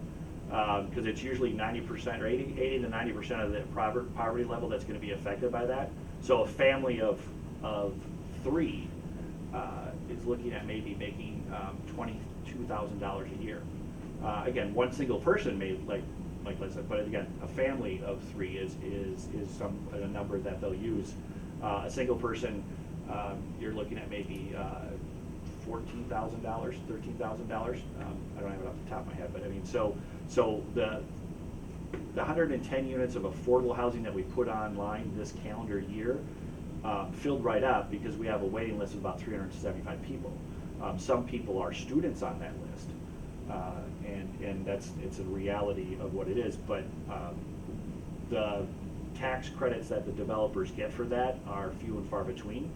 [SPEAKER 17] Because it's usually 90% or 80 to 90% of the poverty level that's going to be affected by that. So a family of three is looking at maybe making $22,000 a year. Again, one single person may like let's say, but again, a family of three is a number that they'll use. A single person, you're looking at maybe $14,000, $13,000. I don't have it off the top of my head, but I mean, so the 110 units of affordable housing that we put online this calendar year filled right up because we have a waiting list of about 375 people. Some people are students on that list, and it's a reality of what it is. But the tax credits that the developers get for that are few and far between.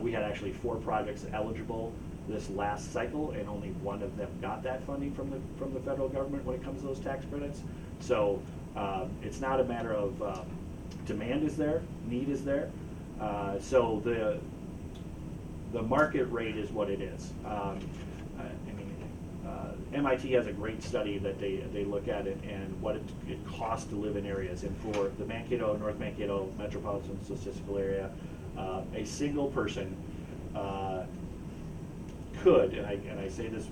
[SPEAKER 17] We had actually 4 projects eligible this last cycle, and only one of them got that funding from the federal government when it comes to those tax credits. So it's not a matter of demand is there, need is there. So the market rate is what it is. MIT has a great study that they look at it and what it costs to live in areas. And for the Mankato, North Mankato Metropolitan Statistical Area, a single person could, and I say this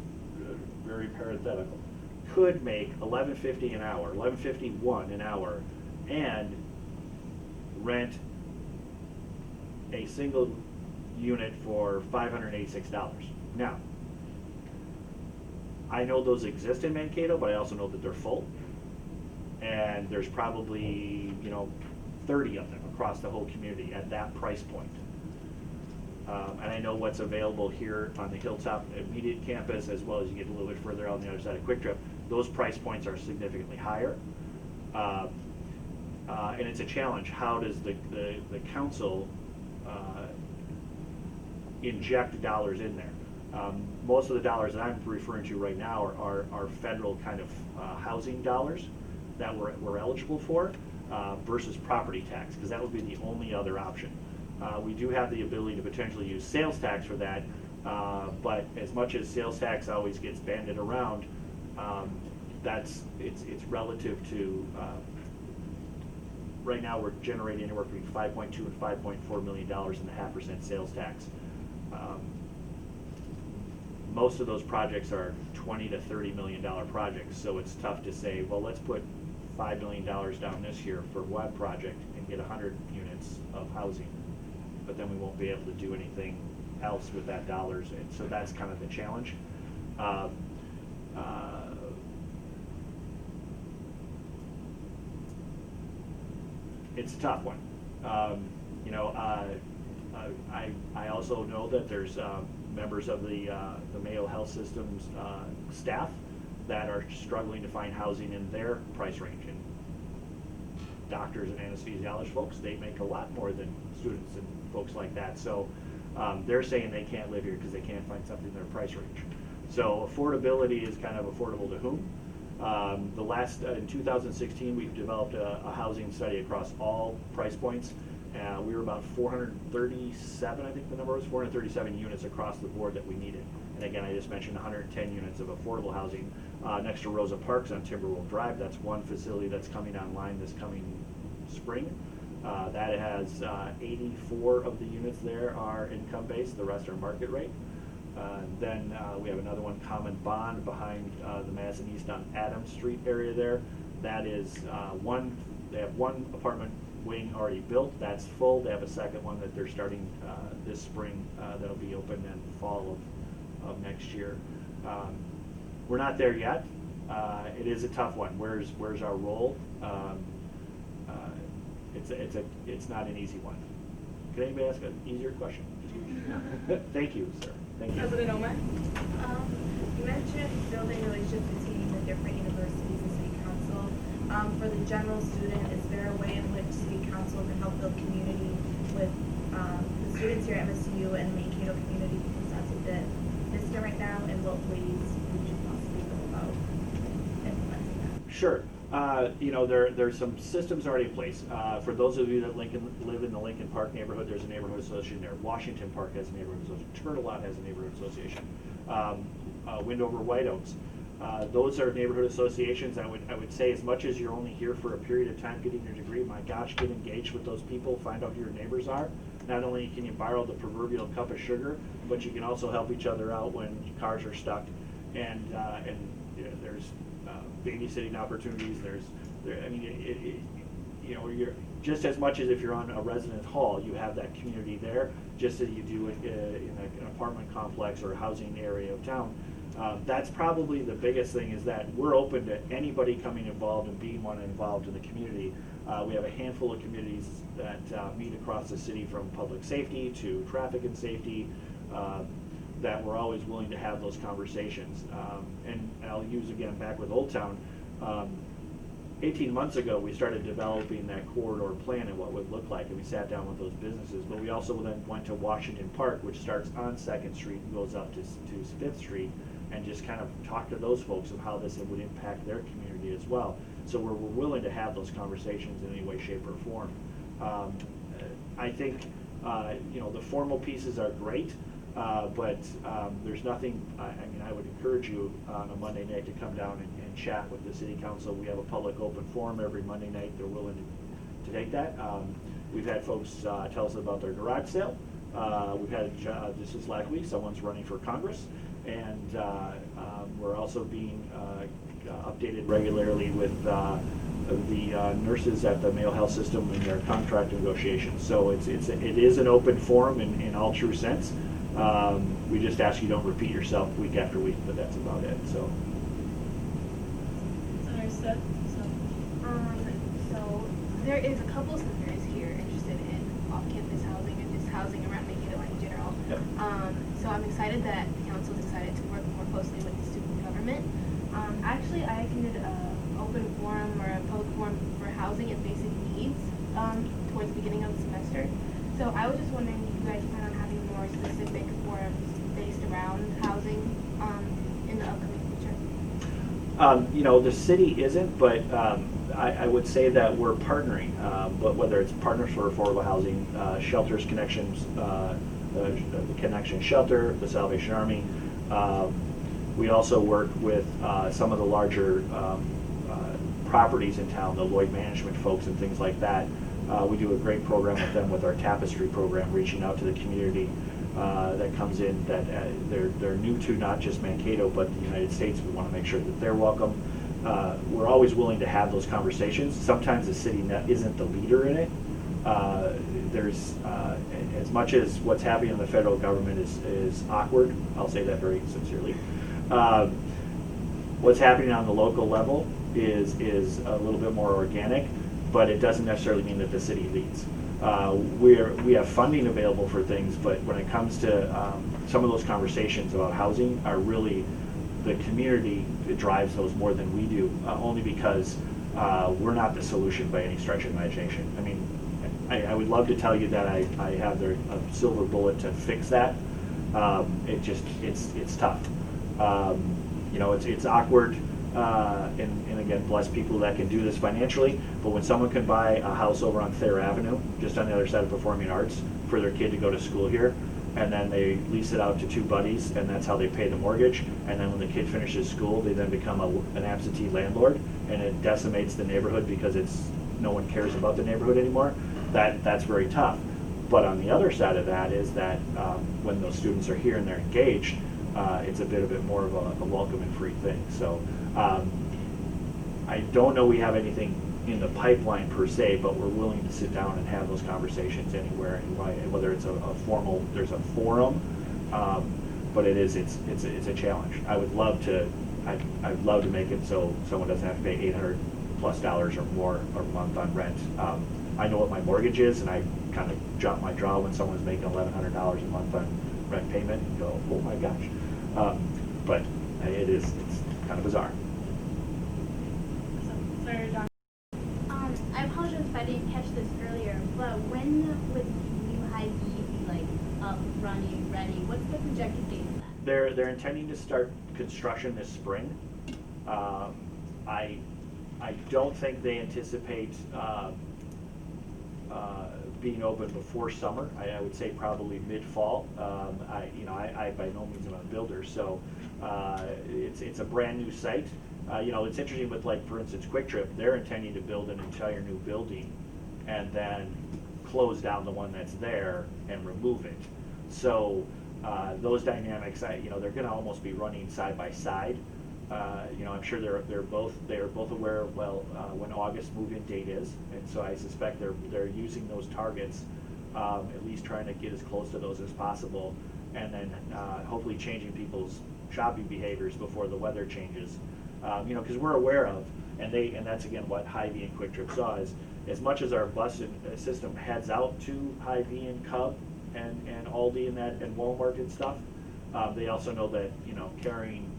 [SPEAKER 17] very parenthetical, could make $11.50 an hour, $11.51 an hour, and rent a single unit for $586. Now, I know those exist in Mankato, but I also know that they're full. And there's probably, 30 of them across the whole community at that price point. And I know what's available here on the Hilltop immediate campus, as well as you get a little bit further out on the other side of Quick Trip. Those price points are significantly higher. And it's a challenge. How does the council inject dollars in there? Most of the dollars that I'm referring to right now are federal kind of housing dollars that we're eligible for versus property tax, because that would be the only other option. We do have the ability to potentially use sales tax for that, but as much as sales tax always gets banded around, it's relative to, right now we're generating anywhere between $5.2 and $5.4 million in the 0.5% sales tax. Most of those projects are $20 to $30 million projects, so it's tough to say, well, let's put $5 million down this year for one project and get 100 units of housing, but then we won't be able to do anything else with that dollars, and so that's kind of the challenge. It's a tough one. I also know that there's members of the Mayo Health System's staff that are struggling to find housing in their price range. And doctors and anesthesiologist folks, they make a lot more than students and folks like that. So they're saying they can't live here because they can't find something in their price range. So affordability is kind of affordable to whom? In 2016, we've developed a housing study across all price points. We were about 437, I think the number was, 437 units across the board that we needed. And again, I just mentioned 110 units of affordable housing next to Rosa Parks on Timberwolf Drive. That's one facility that's coming online this coming spring. That has 84 of the units there are income-based, the rest are market rate. Then we have another one, Common Bond, behind the Madison East on Adams Street area there. That is they have one apartment wing already built, that's full. They have a second one that they're starting this spring that'll be open in fall of next year. We're not there yet. It is a tough one. Where's our role? It's not an easy one. Can anybody ask an easier question? Thank you, sir. Thank you.
[SPEAKER 1] President Oman?
[SPEAKER 5] You mentioned building relationships between the different universities and city council. For the general student, is there a way in which city council can help build community with the students here at MSU and the Mankato community, because that's a bit distant right now? In what ways would you possibly go about implementing that?
[SPEAKER 17] Sure. There's some systems already in place. For those of you that live in the Lincoln Park neighborhood, there's a neighborhood association there. Washington Park has a neighborhood association. Turtle Lot has a neighborhood association. Windover White Oaks. Those are neighborhood associations. I would say, as much as you're only here for a period of time getting your degree, my gosh, get engaged with those people, find out who your neighbors are. Not only can you borrow the proverbial cup of sugar, but you can also help each other out when cars are stuck. And there's babysitting opportunities. You're just as much as if you're on a residence hall, you have that community there, just as you do in an apartment complex or a housing area of town. That's probably the biggest thing, is that we're open to anybody coming involved and being involved in the community. We have a handful of committees that meet across the city, from public safety to traffic and safety, that we're always willing to have those conversations. And I'll use, again, back with Old Town, 18 months ago we started developing that corridor plan and what it would look like, and we sat down with those businesses. But we also then went to Washington Park, which starts on 2nd Street and goes up to 5th Street, and just kind of talk to those folks of how this would impact their community as well. So we're willing to have those conversations in any way, shape, or form. I think the formal pieces are great, but there's nothing. I would encourage you on a Monday night to come down and chat with the city council. We have a public open forum every Monday night. They're willing to take that. We've had folks tell us about their garage sale. We've had just this last week, someone's running for Congress, and we're also being updated regularly with nurses at the Mayo Health System in their contract negotiations. So it is an open forum in all true sense. We just ask you don't repeat yourself week after week, but that's about it. So.
[SPEAKER 1] Understood.
[SPEAKER 5] So there is a couple centers here interested in off-campus housing and just housing around Mankato in general.
[SPEAKER 17] Yep.
[SPEAKER 5] So I'm excited that the council decided to work more closely with the student government. Actually, I attended an open forum or a public forum for housing and basic needs towards the beginning of the semester. So I was just wondering if you guys plan on having more specific forums based around housing in the upcoming future?
[SPEAKER 17] You know, the city isn't, but I would say that we're partnering, but whether it's Partners for Affordable Housing, Shelters Connections, the Connection Shelter, the Salvation Army. We also work with some of the larger properties in town, the Lloyd Management folks and things like that. We do a great program with them with our Tapestry program, reaching out to the community that comes in that they're new to not just Mankato but the United States. We want to make sure that they're welcome. We're always willing to have those conversations. Sometimes the city isn't the leader in it. There's as much as what's happening in the federal government is awkward. I'll say that very sincerely. What's happening on the local level is a little bit more organic, but it doesn't necessarily mean that the city leads. We have funding available for things, but when it comes to some of those conversations about housing are really the community that drives those more than we do, only because we're not the solution by any stretch of imagination. I mean, I would love to tell you that I have a silver bullet to fix that. It's tough. You know, it's awkward, and again, bless people that can do this financially, but when someone can buy a house over on Thayer Avenue, just on the other side of Performing Arts, for their kid to go to school here, and then they lease it out to two buddies, and that's how they pay the mortgage, and then when the kid finishes school, they then become an absentee landlord, and it decimates the neighborhood because no one cares about the neighborhood anymore. That's very tough. But on the other side of that is that when those students are here and they're engaged, it's a bit more of a welcome and free thing. So I don't know we have anything in the pipeline per se, but we're willing to sit down and have those conversations anywhere, and whether it's there's a forum, but it's a challenge. I'd love to make it so someone doesn't have to pay $800+ or more a month on rent. I know what my mortgage is, and I kind of jump my jaw when someone's making $1,100 a month on rent payment and go, oh my gosh. But it's kind of bizarre.
[SPEAKER 1] Sorry, John.
[SPEAKER 5] I apologize if I didn't catch this earlier, but when would new high B be like up, running, ready? What's the projected date of that?
[SPEAKER 17] They're intending to start construction this spring. I don't think they anticipate being open before summer. I would say probably mid-fall. I by no means am a builder, so it's a brand new site. It's interesting with, like, for instance, Quick Trip. They're intending to build an entire new building and then close down the one that's there and remove it. So those dynamics, they're going to almost be running side by side. I'm sure they're both aware of when August move-in date is, and so I suspect they're using those targets, at least trying to get as close to those as possible, and then hopefully changing people's shopping behaviors before the weather changes. Because we're aware of, and that's again what Hy-Vee and Quick Trip saw, is as much as our bus system heads out to Hy-Vee and Cub and Aldi and Walmart and stuff, they also know that carrying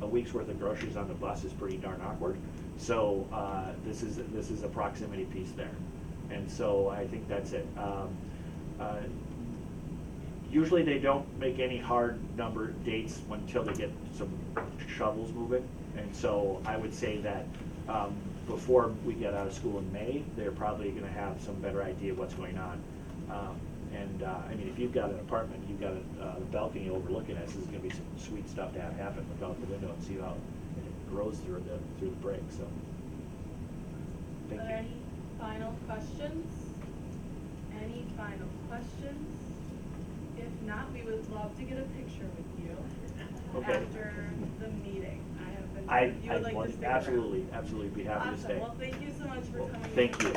[SPEAKER 17] a week's worth of groceries on the bus is pretty darn awkward. So this is a proximity piece there, and so I think that's it. Usually they don't make any hard number dates until they get some shovels moving, and so I would say that before we get out of school in May, they're probably going to have some better idea of what's going on. I mean, if you've got an apartment, you've got a balcony overlooking it, this is going to be some sweet stuff to have happen. Look out the window and see how it grows through the break. So, thank
[SPEAKER 1] Are
[SPEAKER 17] you.
[SPEAKER 1] there any final questions? Any final questions? If not, we would love to get a picture with you
[SPEAKER 17] Okay.
[SPEAKER 1] after the meeting. I have since
[SPEAKER 17] I
[SPEAKER 1] you would like to
[SPEAKER 17] would
[SPEAKER 1] stick around.
[SPEAKER 17] absolutely be happy to
[SPEAKER 1] Awesome.
[SPEAKER 17] stay.
[SPEAKER 1] Well, thank you so much for coming.
[SPEAKER 17] Thank you.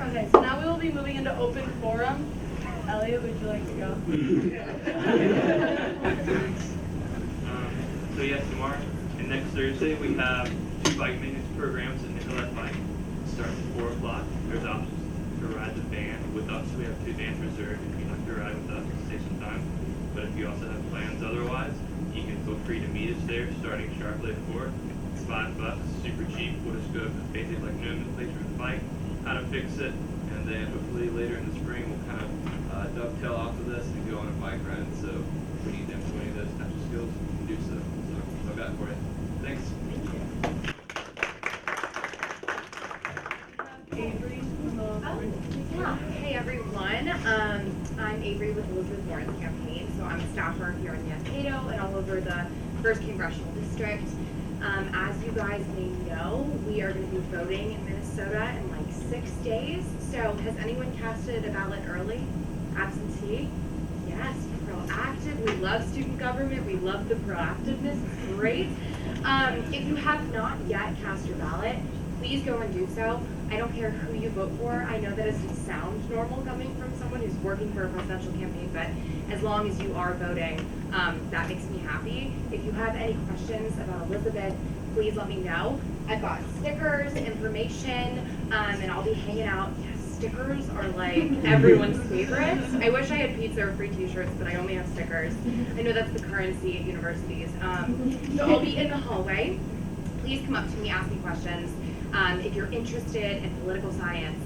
[SPEAKER 1] Okay, so now we will be moving into open forum. Elliot, would you like to go?
[SPEAKER 18] So yes, tomorrow and next Thursday we have 2 bike maintenance programs in Nicolette Bike. Starting at 4 o'clock. There's options to ride the van with us. We have 2 vans reserved if you'd like to ride with us, save some time. But if you also have plans otherwise, you can feel free to meet us there starting sharply at 4. It's $5, super cheap. We'll just go basically like nomenclature of the bike, how to fix it, and then hopefully later in the spring we'll kind of dovetail off of this and go on a bike ride. So if we need to employ any of those types of skills, we can do so. So that's what I got for you. Thanks.
[SPEAKER 1] Avery from the
[SPEAKER 19] Yeah. Hey everyone, I'm Avery with Elizabeth Warren's campaign, so I'm a staffer here in Mankato and all over the 1st Congressional District. As you guys may know, we are going to be voting in Minnesota in like 6 days. So has anyone casted a ballot early? Absentee? Yes, proactive. We love student government. We love the proactiveness. It's great. If you have not yet cast your ballot, please go and do so. I don't care who you vote for. I know that doesn't sound normal coming from someone who's working for a presidential campaign, but as long as you are voting, that makes me happy. If you have any questions about Elizabeth, please let me know. I've got stickers, information, and I'll be hanging out. Yes, stickers are like everyone's favorites. I wish I had pizza or free t-shirts, but I only have stickers. I know that's the currency at universities. So I'll be in the hallway. Please come up to me, ask me questions. If you're interested in political science,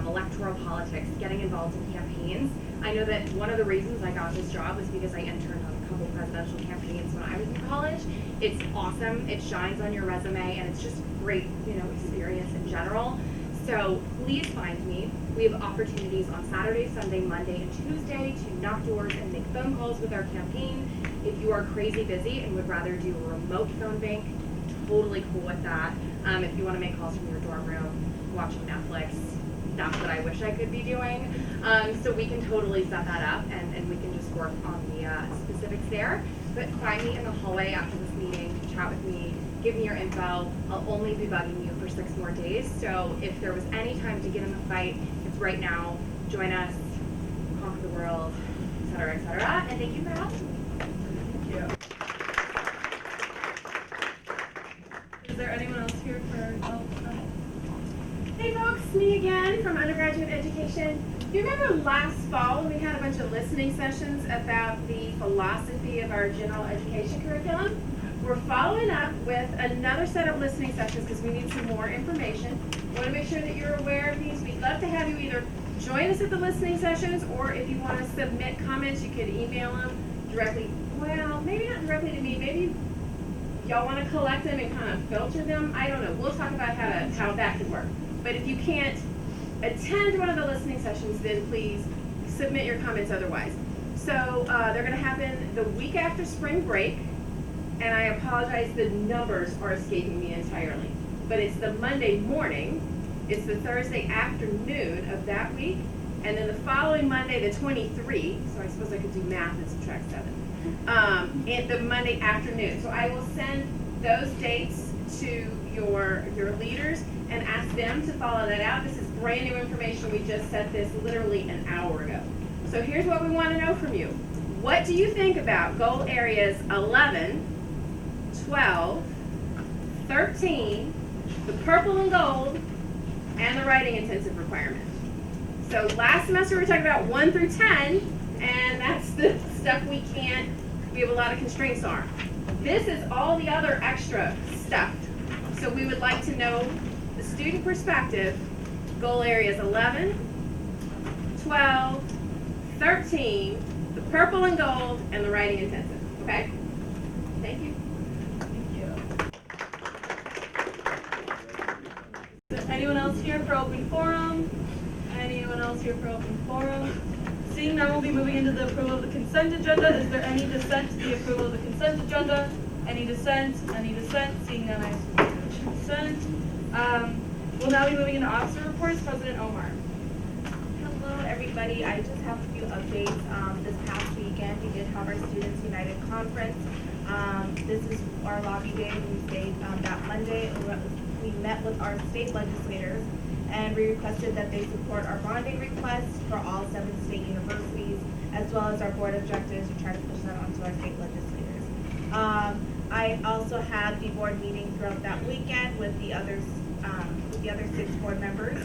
[SPEAKER 19] electoral politics, getting involved in campaigns, I know that one of the reasons I got this job was because I interned on a couple presidential campaigns when I was in college. It's awesome, it shines on your resume, and it's just great, experience in general. So please find me. We have opportunities on Saturday, Sunday, Monday, and Tuesday to knock doors and make phone calls with our campaign. If you are crazy busy and would rather do a remote phone bank, totally cool with that. If you want to make calls from your dorm room, watching Netflix, that's what I wish I could be doing. So we can totally set that up and we can just work on the specifics there. But find me in the hallway after this meeting, chat with me, give me your info. I'll only be bugging you for 6 more days. So if there was any time to get in the fight, it's right now. Join us, conquer the world, et cetera, et cetera. And thank you for having me.
[SPEAKER 1] Thank you. Is there anyone else here for,
[SPEAKER 20] Hey folks, me again from undergraduate education. Do you remember last fall when we had a bunch of listening sessions about the philosophy of our general education curriculum? We're following up with another set of listening sessions because we need some more information. We want to make sure that you're aware of these. We'd love to have you either join us at the listening sessions, or if you want to submit comments, you could email them directly. Well, maybe not directly to me. Maybe y'all want to collect them and kind of filter them. I don't know. We'll talk about how that could work. But if you can't attend one of the listening sessions, then please submit your comments otherwise. So they're going to happen the week after spring break. And I apologize, the numbers are escaping me entirely. But it's the Monday morning, it's the Thursday afternoon of that week, and then the following Monday, the 23, so I suppose I could do math and subtract 7, and the Monday afternoon. So I will send those dates to your leaders and ask them to follow that out. This is brand new information. We just set this literally an hour ago. So here's what we want to know from you. What do you think about goal areas 11, 12, 13, the purple and gold, and the writing intensive requirement? So last semester we were talking about 1 through 10, and that's the stuff we have a lot of constraints on. This is all the other extra stuff. So we would like to know the student perspective, goal areas 11, 12, 13, the purple and gold, and the writing intensive, okay? Thank you.
[SPEAKER 1] Is there anyone else here for open forum? Anyone else here for open forum? Seeing none, we'll be moving into the approval of the consent agenda. Is there any dissent to the approval of the consent agenda? Any dissent? Any dissent? Seeing none, I support consent. We'll now be moving into officer reports. President Omar.
[SPEAKER 21] Hello, everyone.
[SPEAKER 5] everybody. I just have a few updates. This past weekend, we did have our Students United Conference. This is our lobby day. We stayed that Monday. We met with our state legislators, and we requested that they support our bonding request for all 7 state universities, as well as our board objectives. We try to push that onto our state legislators. I also had the board meeting throughout that weekend with the other 6 board members,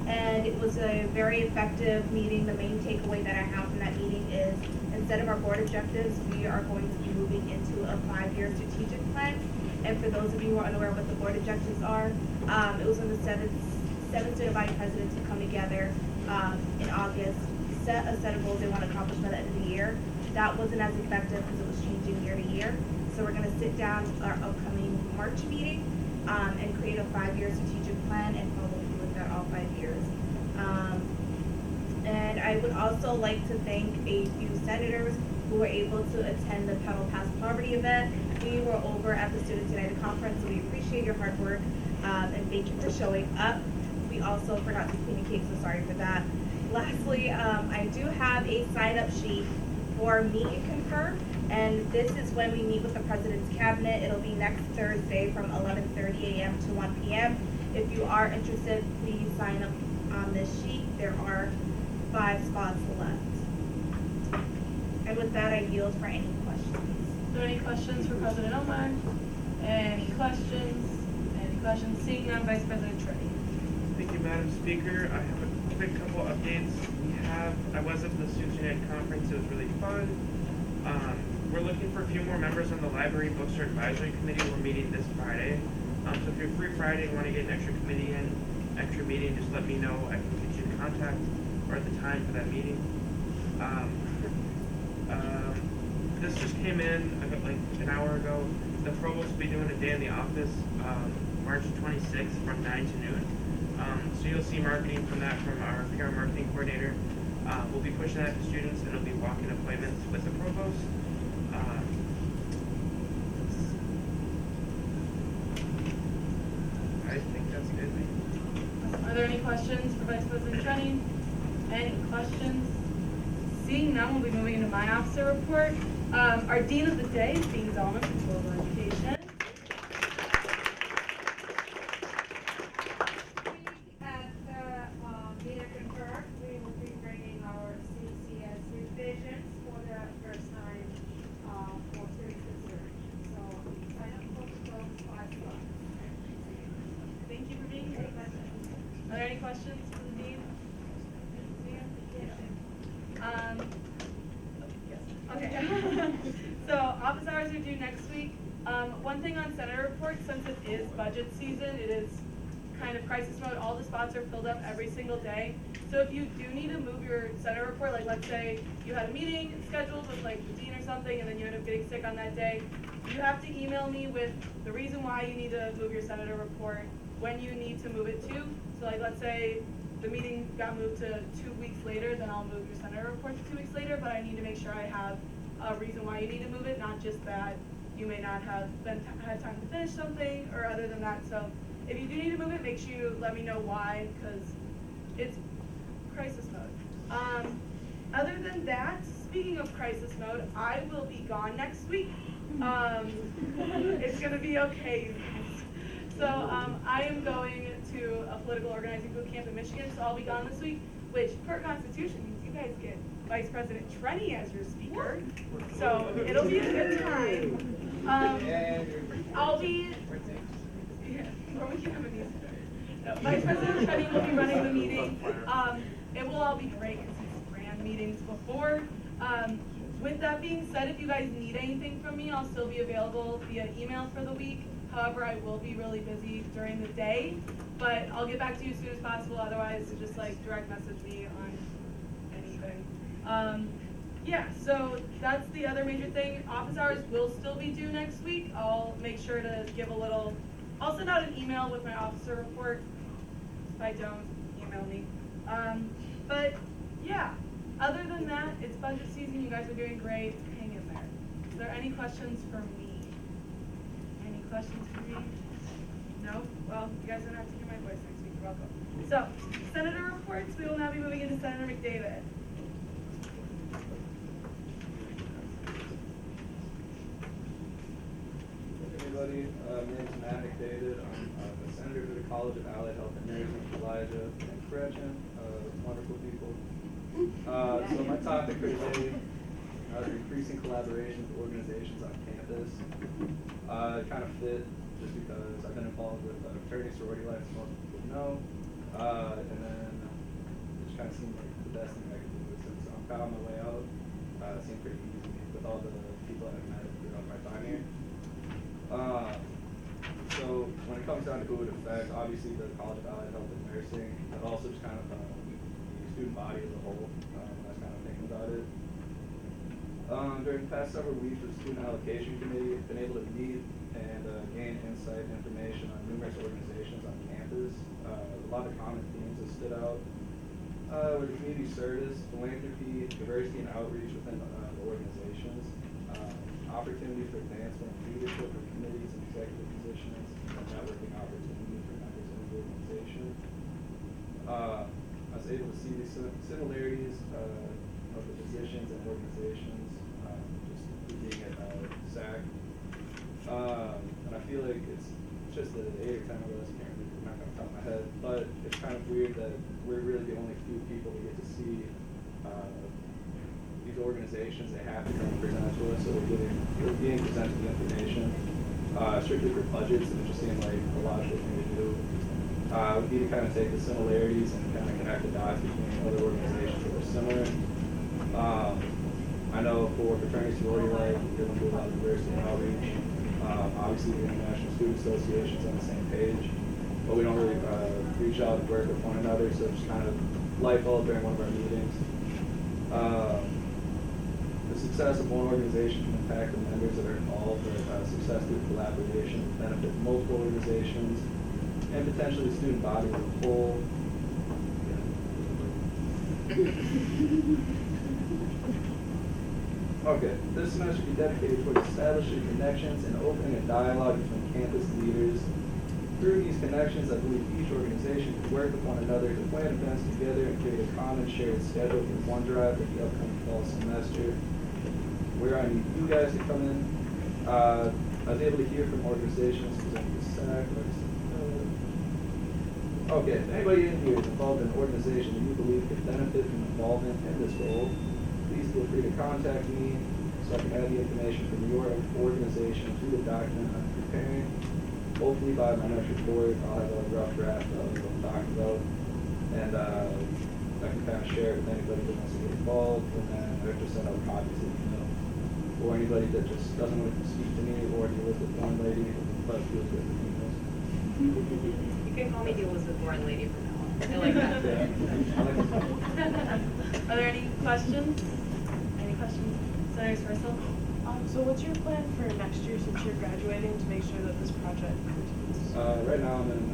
[SPEAKER 5] and it was a very effective meeting. The main takeaway that I have from that meeting is, instead of our board objectives, we are going to be moving into a 5-year strategic plan. And for those of you who are unaware of what the board objectives are, it was when the seven student body presidents would come together in August, set a set of goals they want to accomplish by the end of the year. That wasn't as effective because it was changing year to year. So we're going to sit down our upcoming March meeting and create a 5-year strategic plan and follow through with that all 5 years. And I would also like to thank a few senators who were able to attend the Pedal Past Poverty event. We were over at the Students United Conference, so we appreciate your hard work and thank you for showing up. We also forgot to communicate, so sorry for that. Lastly, I do have a sign-up sheet for Meet and Confer, and this is when we meet with the President's Cabinet. It'll be next Thursday from 11:30 a.m. to 1 p.m. If you are interested, please sign up on this sheet. There are 5 spots left. And with that, I yield for any questions.
[SPEAKER 1] Are there any questions for President Omar? Any questions? Any questions? Seeing none, Vice President Trey.
[SPEAKER 3] Thank you, Madam Speaker. I have a quick couple updates. I was at the Students United Conference. It was really fun. We're looking for a few more members on the Library Bookstore Advisory Committee. We're meeting this Friday. So if you're free Friday and want to get an extra meeting, just let me know. I can get you the contact or the time for that meeting. This just came in about like an hour ago. The provost will be doing a day in the office, March 26th from 9 to noon. So you'll see marketing from that from our PR marketing coordinator. We'll be pushing that to students, and it'll be walk-in appointments with the provost. I think that's it.
[SPEAKER 1] Are there any questions for Vice President Trenny? Any questions? Seeing none, we'll be moving into my officer report. Our Dean of the Day is Dean Zalman from Global Education.
[SPEAKER 21] At the Meet and Confer, we will be bringing our CCS revisions for the first time for student consideration. So sign up for those 5 spots.
[SPEAKER 1] Thank you for being here. Are there any questions for the Dean? Okay. So office hours are due next week. One thing on Senator reports, since it is budget season, it is kind of crisis mode. All the spots are filled up every single day. So if you do need to move your Senator report, like let's say you had a meeting scheduled with like the dean or something, and then you end up getting sick on that day, you have to email me with the reason why you need to move your Senator report, when you need to move it to. So like let's say the meeting got moved to 2 weeks later, then I'll move your Senator report to 2 weeks later, but I need to make sure I have a reason why you need to move it, not just that you may not have had time to finish something or other than that. So if you do need to move it, make sure you let me know why, because it's crisis mode. Other than that, speaking of crisis mode, I will be gone next week. It's gonna be okay, you guys. So I am going to a political organizing boot camp in Michigan, so I'll be gone this week, which per Constitution means you guys get Vice President Trenny as your speaker. So it'll be a good time. I'll be, Vice President Trenny will be running the meeting. It will all be great because he's ran meetings before. With that being said, if you guys need anything from me, I'll still be available via email for the week. However, I will be really busy during the day, but I'll get back to you as soon as possible. Otherwise, just like direct message me on anything. Yeah, so that's the other major thing. Office hours will still be due next week. I'll make sure to give a little, I'll send out an email with my officer report. If I don't, email me. But yeah, other than that, it's budget season. You guys are doing great. Hang in there. Is there any questions for me? Any questions for me? No? Well, you guys don't have to hear my voice next week. You're welcome. So, Senator reports, we will now be moving into Senator McDavid.
[SPEAKER 4] Everybody, my name is Matt McDavid. I'm a senator for the College of Allied Health and Nursing, Elijah and Gretchen, wonderful people. So my topic for today is increasing collaboration with organizations on campus. It kind of fit just because I've been involved with fraternity sorority life, as most people know, and then it just kind of seemed like the best thing I could do. Since I'm kind of on my way out, it seemed pretty easy with all the people that I've met throughout my time here. So when it comes down to who it would affect, obviously the College of Allied Health and Nursing, but also just kind of the student body as a whole, when I was kind of thinking about it. During the past several weeks, the Student Allocation Committee has been able to meet and gain insight and information on numerous organizations on campus. A lot of common themes that stood out were the community service, philanthropy, diversity and outreach within the organizations, opportunity for advancement, leadership for committees and executive positions, and networking opportunities for members of the organization. I was able to see the similarities of the positions and organizations, just being at SAC. And I feel like it's just the 8 or 10 of us, can't really remember off the top of my head, but it's kind of weird that we're really the only few people that get to see these organizations. They have to come and present to us, so we're being presented the information strictly for budgets, and it just seemed like a logical thing to do. We need to kind of take the similarities and kind of connect the dots between other organizations that are similar. I know for fraternity sorority life, we're going to do a lot of diversity and outreach. Obviously, the International Student Association is on the same page, but we don't really reach out and work with one another, so it's kind of light bulb during one of our meetings. The success of one organization can impact the members that are involved, but success through collaboration can benefit multiple organizations and potentially the student body as a whole. Okay, this semester will be dedicated towards establishing connections and opening a dialogue between campus leaders. Through these connections, I believe each organization can work with one another to plan events together and create a common shared schedule for OneDrive for the upcoming fall semester, where I need you guys to come in. I was able to hear from organizations presenting the SAC. Okay, if anybody in here is involved in an organization that you believe could benefit from involvement in this role, please feel free to contact me so I can add the information from your organization to the document I'm preparing. Hopefully by my next report, I'll have a rough draft of what I'm talking about, and I can kind of share it with anybody that wants to get involved, and then I just send out copies of the email. Or anybody that just doesn't want to speak to me or deal with the one lady, but deals with the emails.
[SPEAKER 19] You can call me the Elizabeth Warren lady from now on. I like that.
[SPEAKER 1] Are there any questions? Any questions? Senator Swarsel?
[SPEAKER 6] So what's your plan for next year since you're graduating to make sure that this project continues?
[SPEAKER 4] Right now I'm in,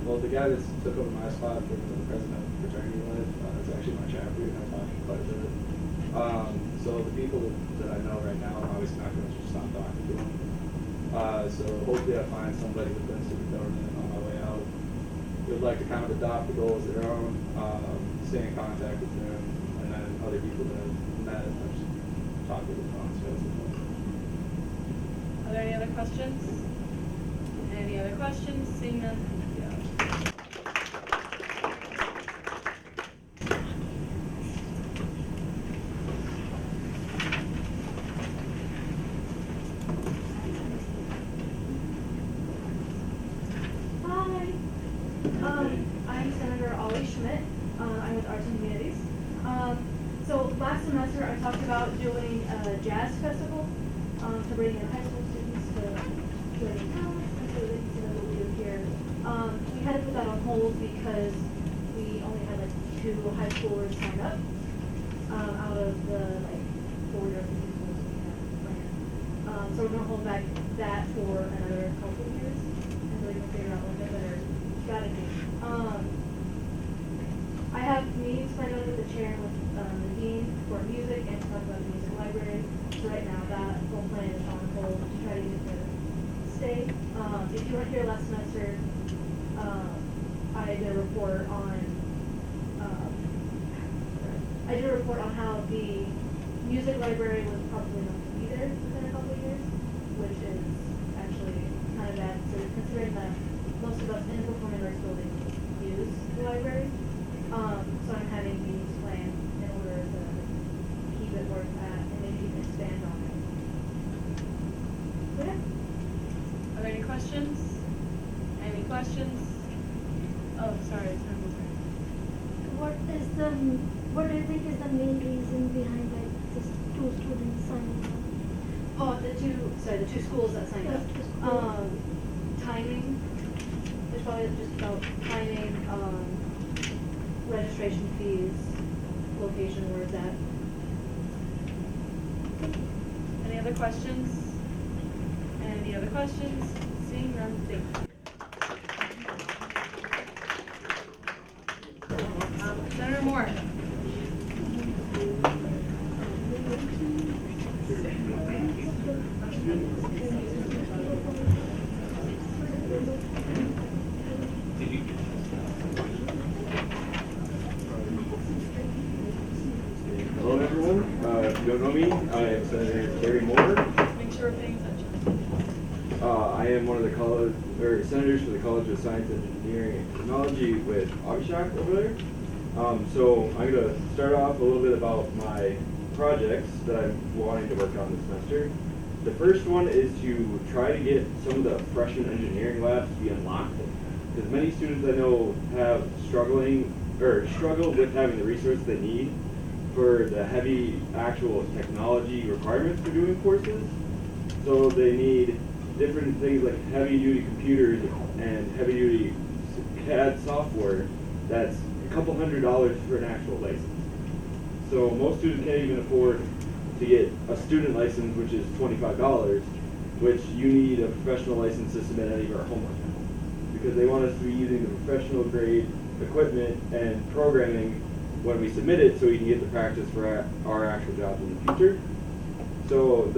[SPEAKER 4] well, the guy that took over my spot for the president of fraternity life, is actually my chapter, and I talked quite a bit. So the people that I know right now, I'm obviously not going to just stop talking to them. So hopefully I find somebody within student government on my way out who would like to kind of adopt the goal as their own, stay in contact with them, and then other people that I've met, I just talk with them on schedule.
[SPEAKER 1] Are there any other questions? Any other questions? Seeing none?
[SPEAKER 5] I'm Senator Ollie Schmidt. I'm with Arts and Humanities. So last semester I talked about doing a jazz festival to bring in high school students to join in talents and so they can see what we do here. We had to put that on hold because we only had like 2 high schoolers signed up out of the like 40 or 50 schools we had planned. So we're gonna hold back that for another couple of years until we can figure out like a better strategy. I have meetings planned out with the chair and with the dean for music and to talk about the music library. So right now that whole plan is on hold to try to get it to stay. If you weren't here last semester, I
[SPEAKER 13] I did a report on, how the music library was probably not going to be there within a couple of years, which is actually kind of bad, so considering that most of us in the performing arts building use the library. So I'm having the use plan in order to keep it where it's at and maybe even expand on it. So yeah.
[SPEAKER 1] Are there any questions? Any questions? Oh, sorry, sorry.
[SPEAKER 8] What do you think is the main reason behind like this two students signing up?
[SPEAKER 13] Oh, the two schools that signed up. Timing. It's probably just about timing, registration fees, location, where it's at.
[SPEAKER 1] Any other questions? Any other questions? Seeing none, thank you. Senator Moore.
[SPEAKER 22] Hello everyone, if you don't know me, I am Senator Terry Moore.
[SPEAKER 1] Make sure we're paying attention.
[SPEAKER 22] I am one of the senators for the College of Science, Engineering, and Technology with Abhishek over there. So I'm going to start off a little bit about my projects that I'm wanting to work on this semester. The first one is to try to get some of the freshman engineering labs to be unlocked, because many students I know have struggle with having the resources they need for the heavy actual technology requirements for doing courses. So they need different things like heavy-duty computers and heavy-duty CAD software that's a couple $100s for an actual license. So most students can't even afford to get a student license, which is $25, which you need a professional license to submit any of our homework on, because they want us to be using the professional grade equipment and programming when we submit it, so we can get the practice for our actual jobs in the future. So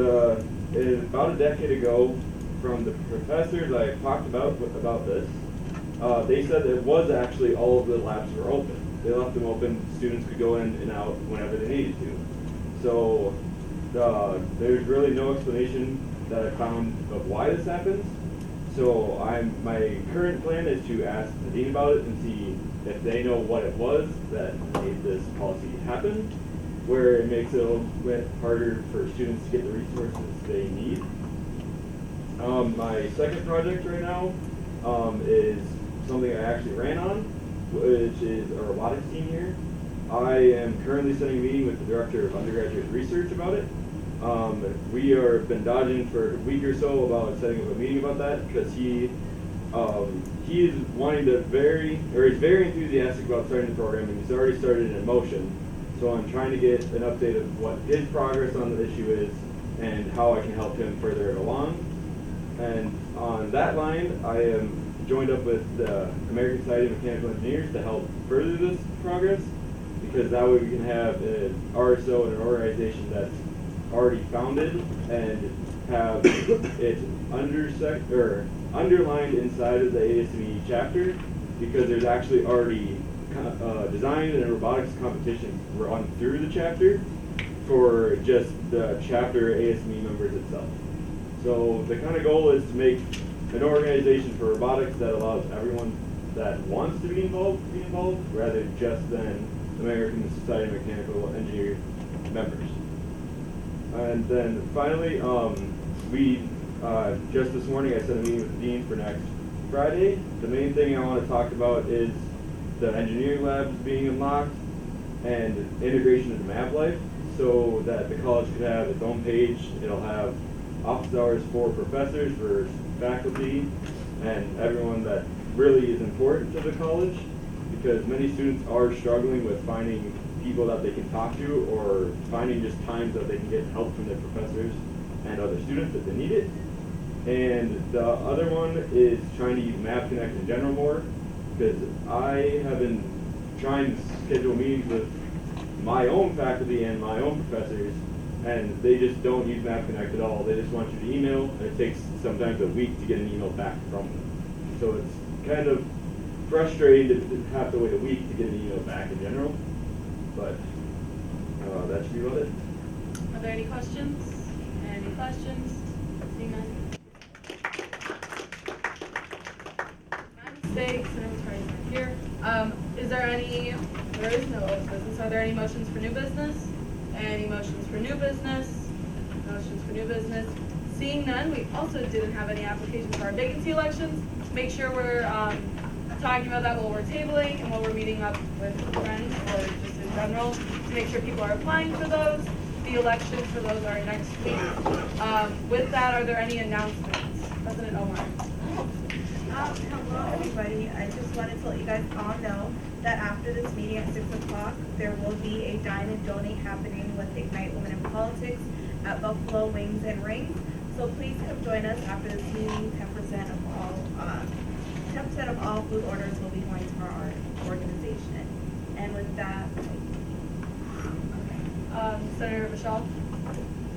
[SPEAKER 22] about a decade ago, from the professors I talked about this, they said it was actually all of the labs were open. They left them open, students could go in and out whenever they needed to. So there's really no explanation that I found of why this happens. So my current plan is to ask the dean about it and see if they know what it was that made this policy happen, where it makes it a little bit harder for students to get the resources they need. My second project right now is something I actually ran on, which is a robotics team here. I am currently setting a meeting with the director of undergraduate research about it. We have been dodging for a week or so about setting up a meeting about that, because he is wanting to he's very enthusiastic about starting the program, and he's already started it in motion. So I'm trying to get an update of what his progress on the issue is and how I can help him further it along. And on that line, I am joined up with the American Society of Mechanical Engineers to help further this progress, because that way we can have an RSO and an organization that's already founded and have it underlined inside of the ASME chapter, because there's actually already design and robotics competitions run through the chapter for just the chapter ASME members itself. So the kind of goal is to make an organization for robotics that allows everyone that wants to be involved, rather just than American Society of Mechanical Engineers members. And then finally, just this morning I set a meeting with the dean for next Friday. The main thing I want to talk about is the engineering labs being unlocked and integration into MAVRIK, so that the college could have its own page. It'll have office hours for professors, for faculty, and everyone that really is important to the college, because many students are struggling with finding people that they can talk to, or finding just times that they can get help from their professors and other students if they need it. And the other one is trying to use MapConnect in general more, because I have been trying to schedule meetings with my own faculty and my own professors, and they just don't use MapConnect at all. They just want you to email, and it takes sometimes a week to get an email back from them. So it's kind of frustrating to have to wait a week to get an email back in general, but that should be about it.
[SPEAKER 1] Are there any questions? Any questions? Seeing none? My mistakes, and everyone's right here. There is no old business. Are there any motions for new business? Any motions for new business? Motions for new business? Seeing none, we also didn't have any applications for our vacancy elections. Make sure we're talking about that while we're tabling and while we're meeting up with friends or just in general to make sure people are applying for those. The elections for those are next week. With that, are there any announcements? President Omar.
[SPEAKER 7] Hello, everybody. I just wanted to let you guys all know that after this meeting at 6 o'clock, there will be a dine and donate happening with Ignite Women in Politics at Buffalo Wings and Rings. So please come join us after this meeting. 10% of all food orders will be going to our organization. And with that,
[SPEAKER 1] Senator Bashal.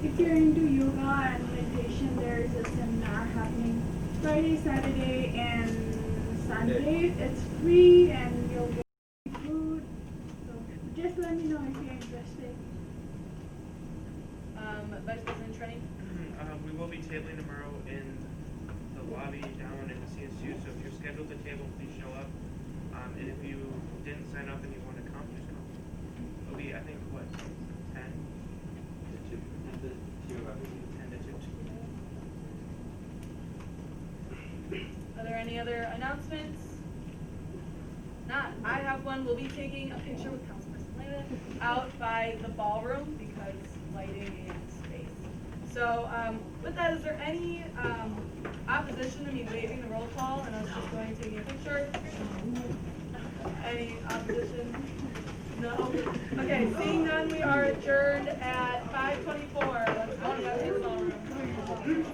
[SPEAKER 14] If you're into yoga and meditation, there is a seminar happening Friday, Saturday, and Sunday. It's free and you'll get food. So just let me know if you're interested.
[SPEAKER 1] Vice President Trenny.
[SPEAKER 3] We will be tabling tomorrow in the lobby down in the CSU, so if you're scheduled to table, please show up. And if you didn't sign up and you want to come, just come. It'll be, I think, what, 10? 10 to 2.
[SPEAKER 1] Are there any other announcements? Not. I have one. We'll be taking a picture with Councilperson Lein out by the ballroom because lighting and space. So with that, is there any opposition to me waiving the roll call and us just going and taking a picture? Any opposition? No? Okay, seeing none, we are adjourned at 5:24. Let's go back to the ballroom.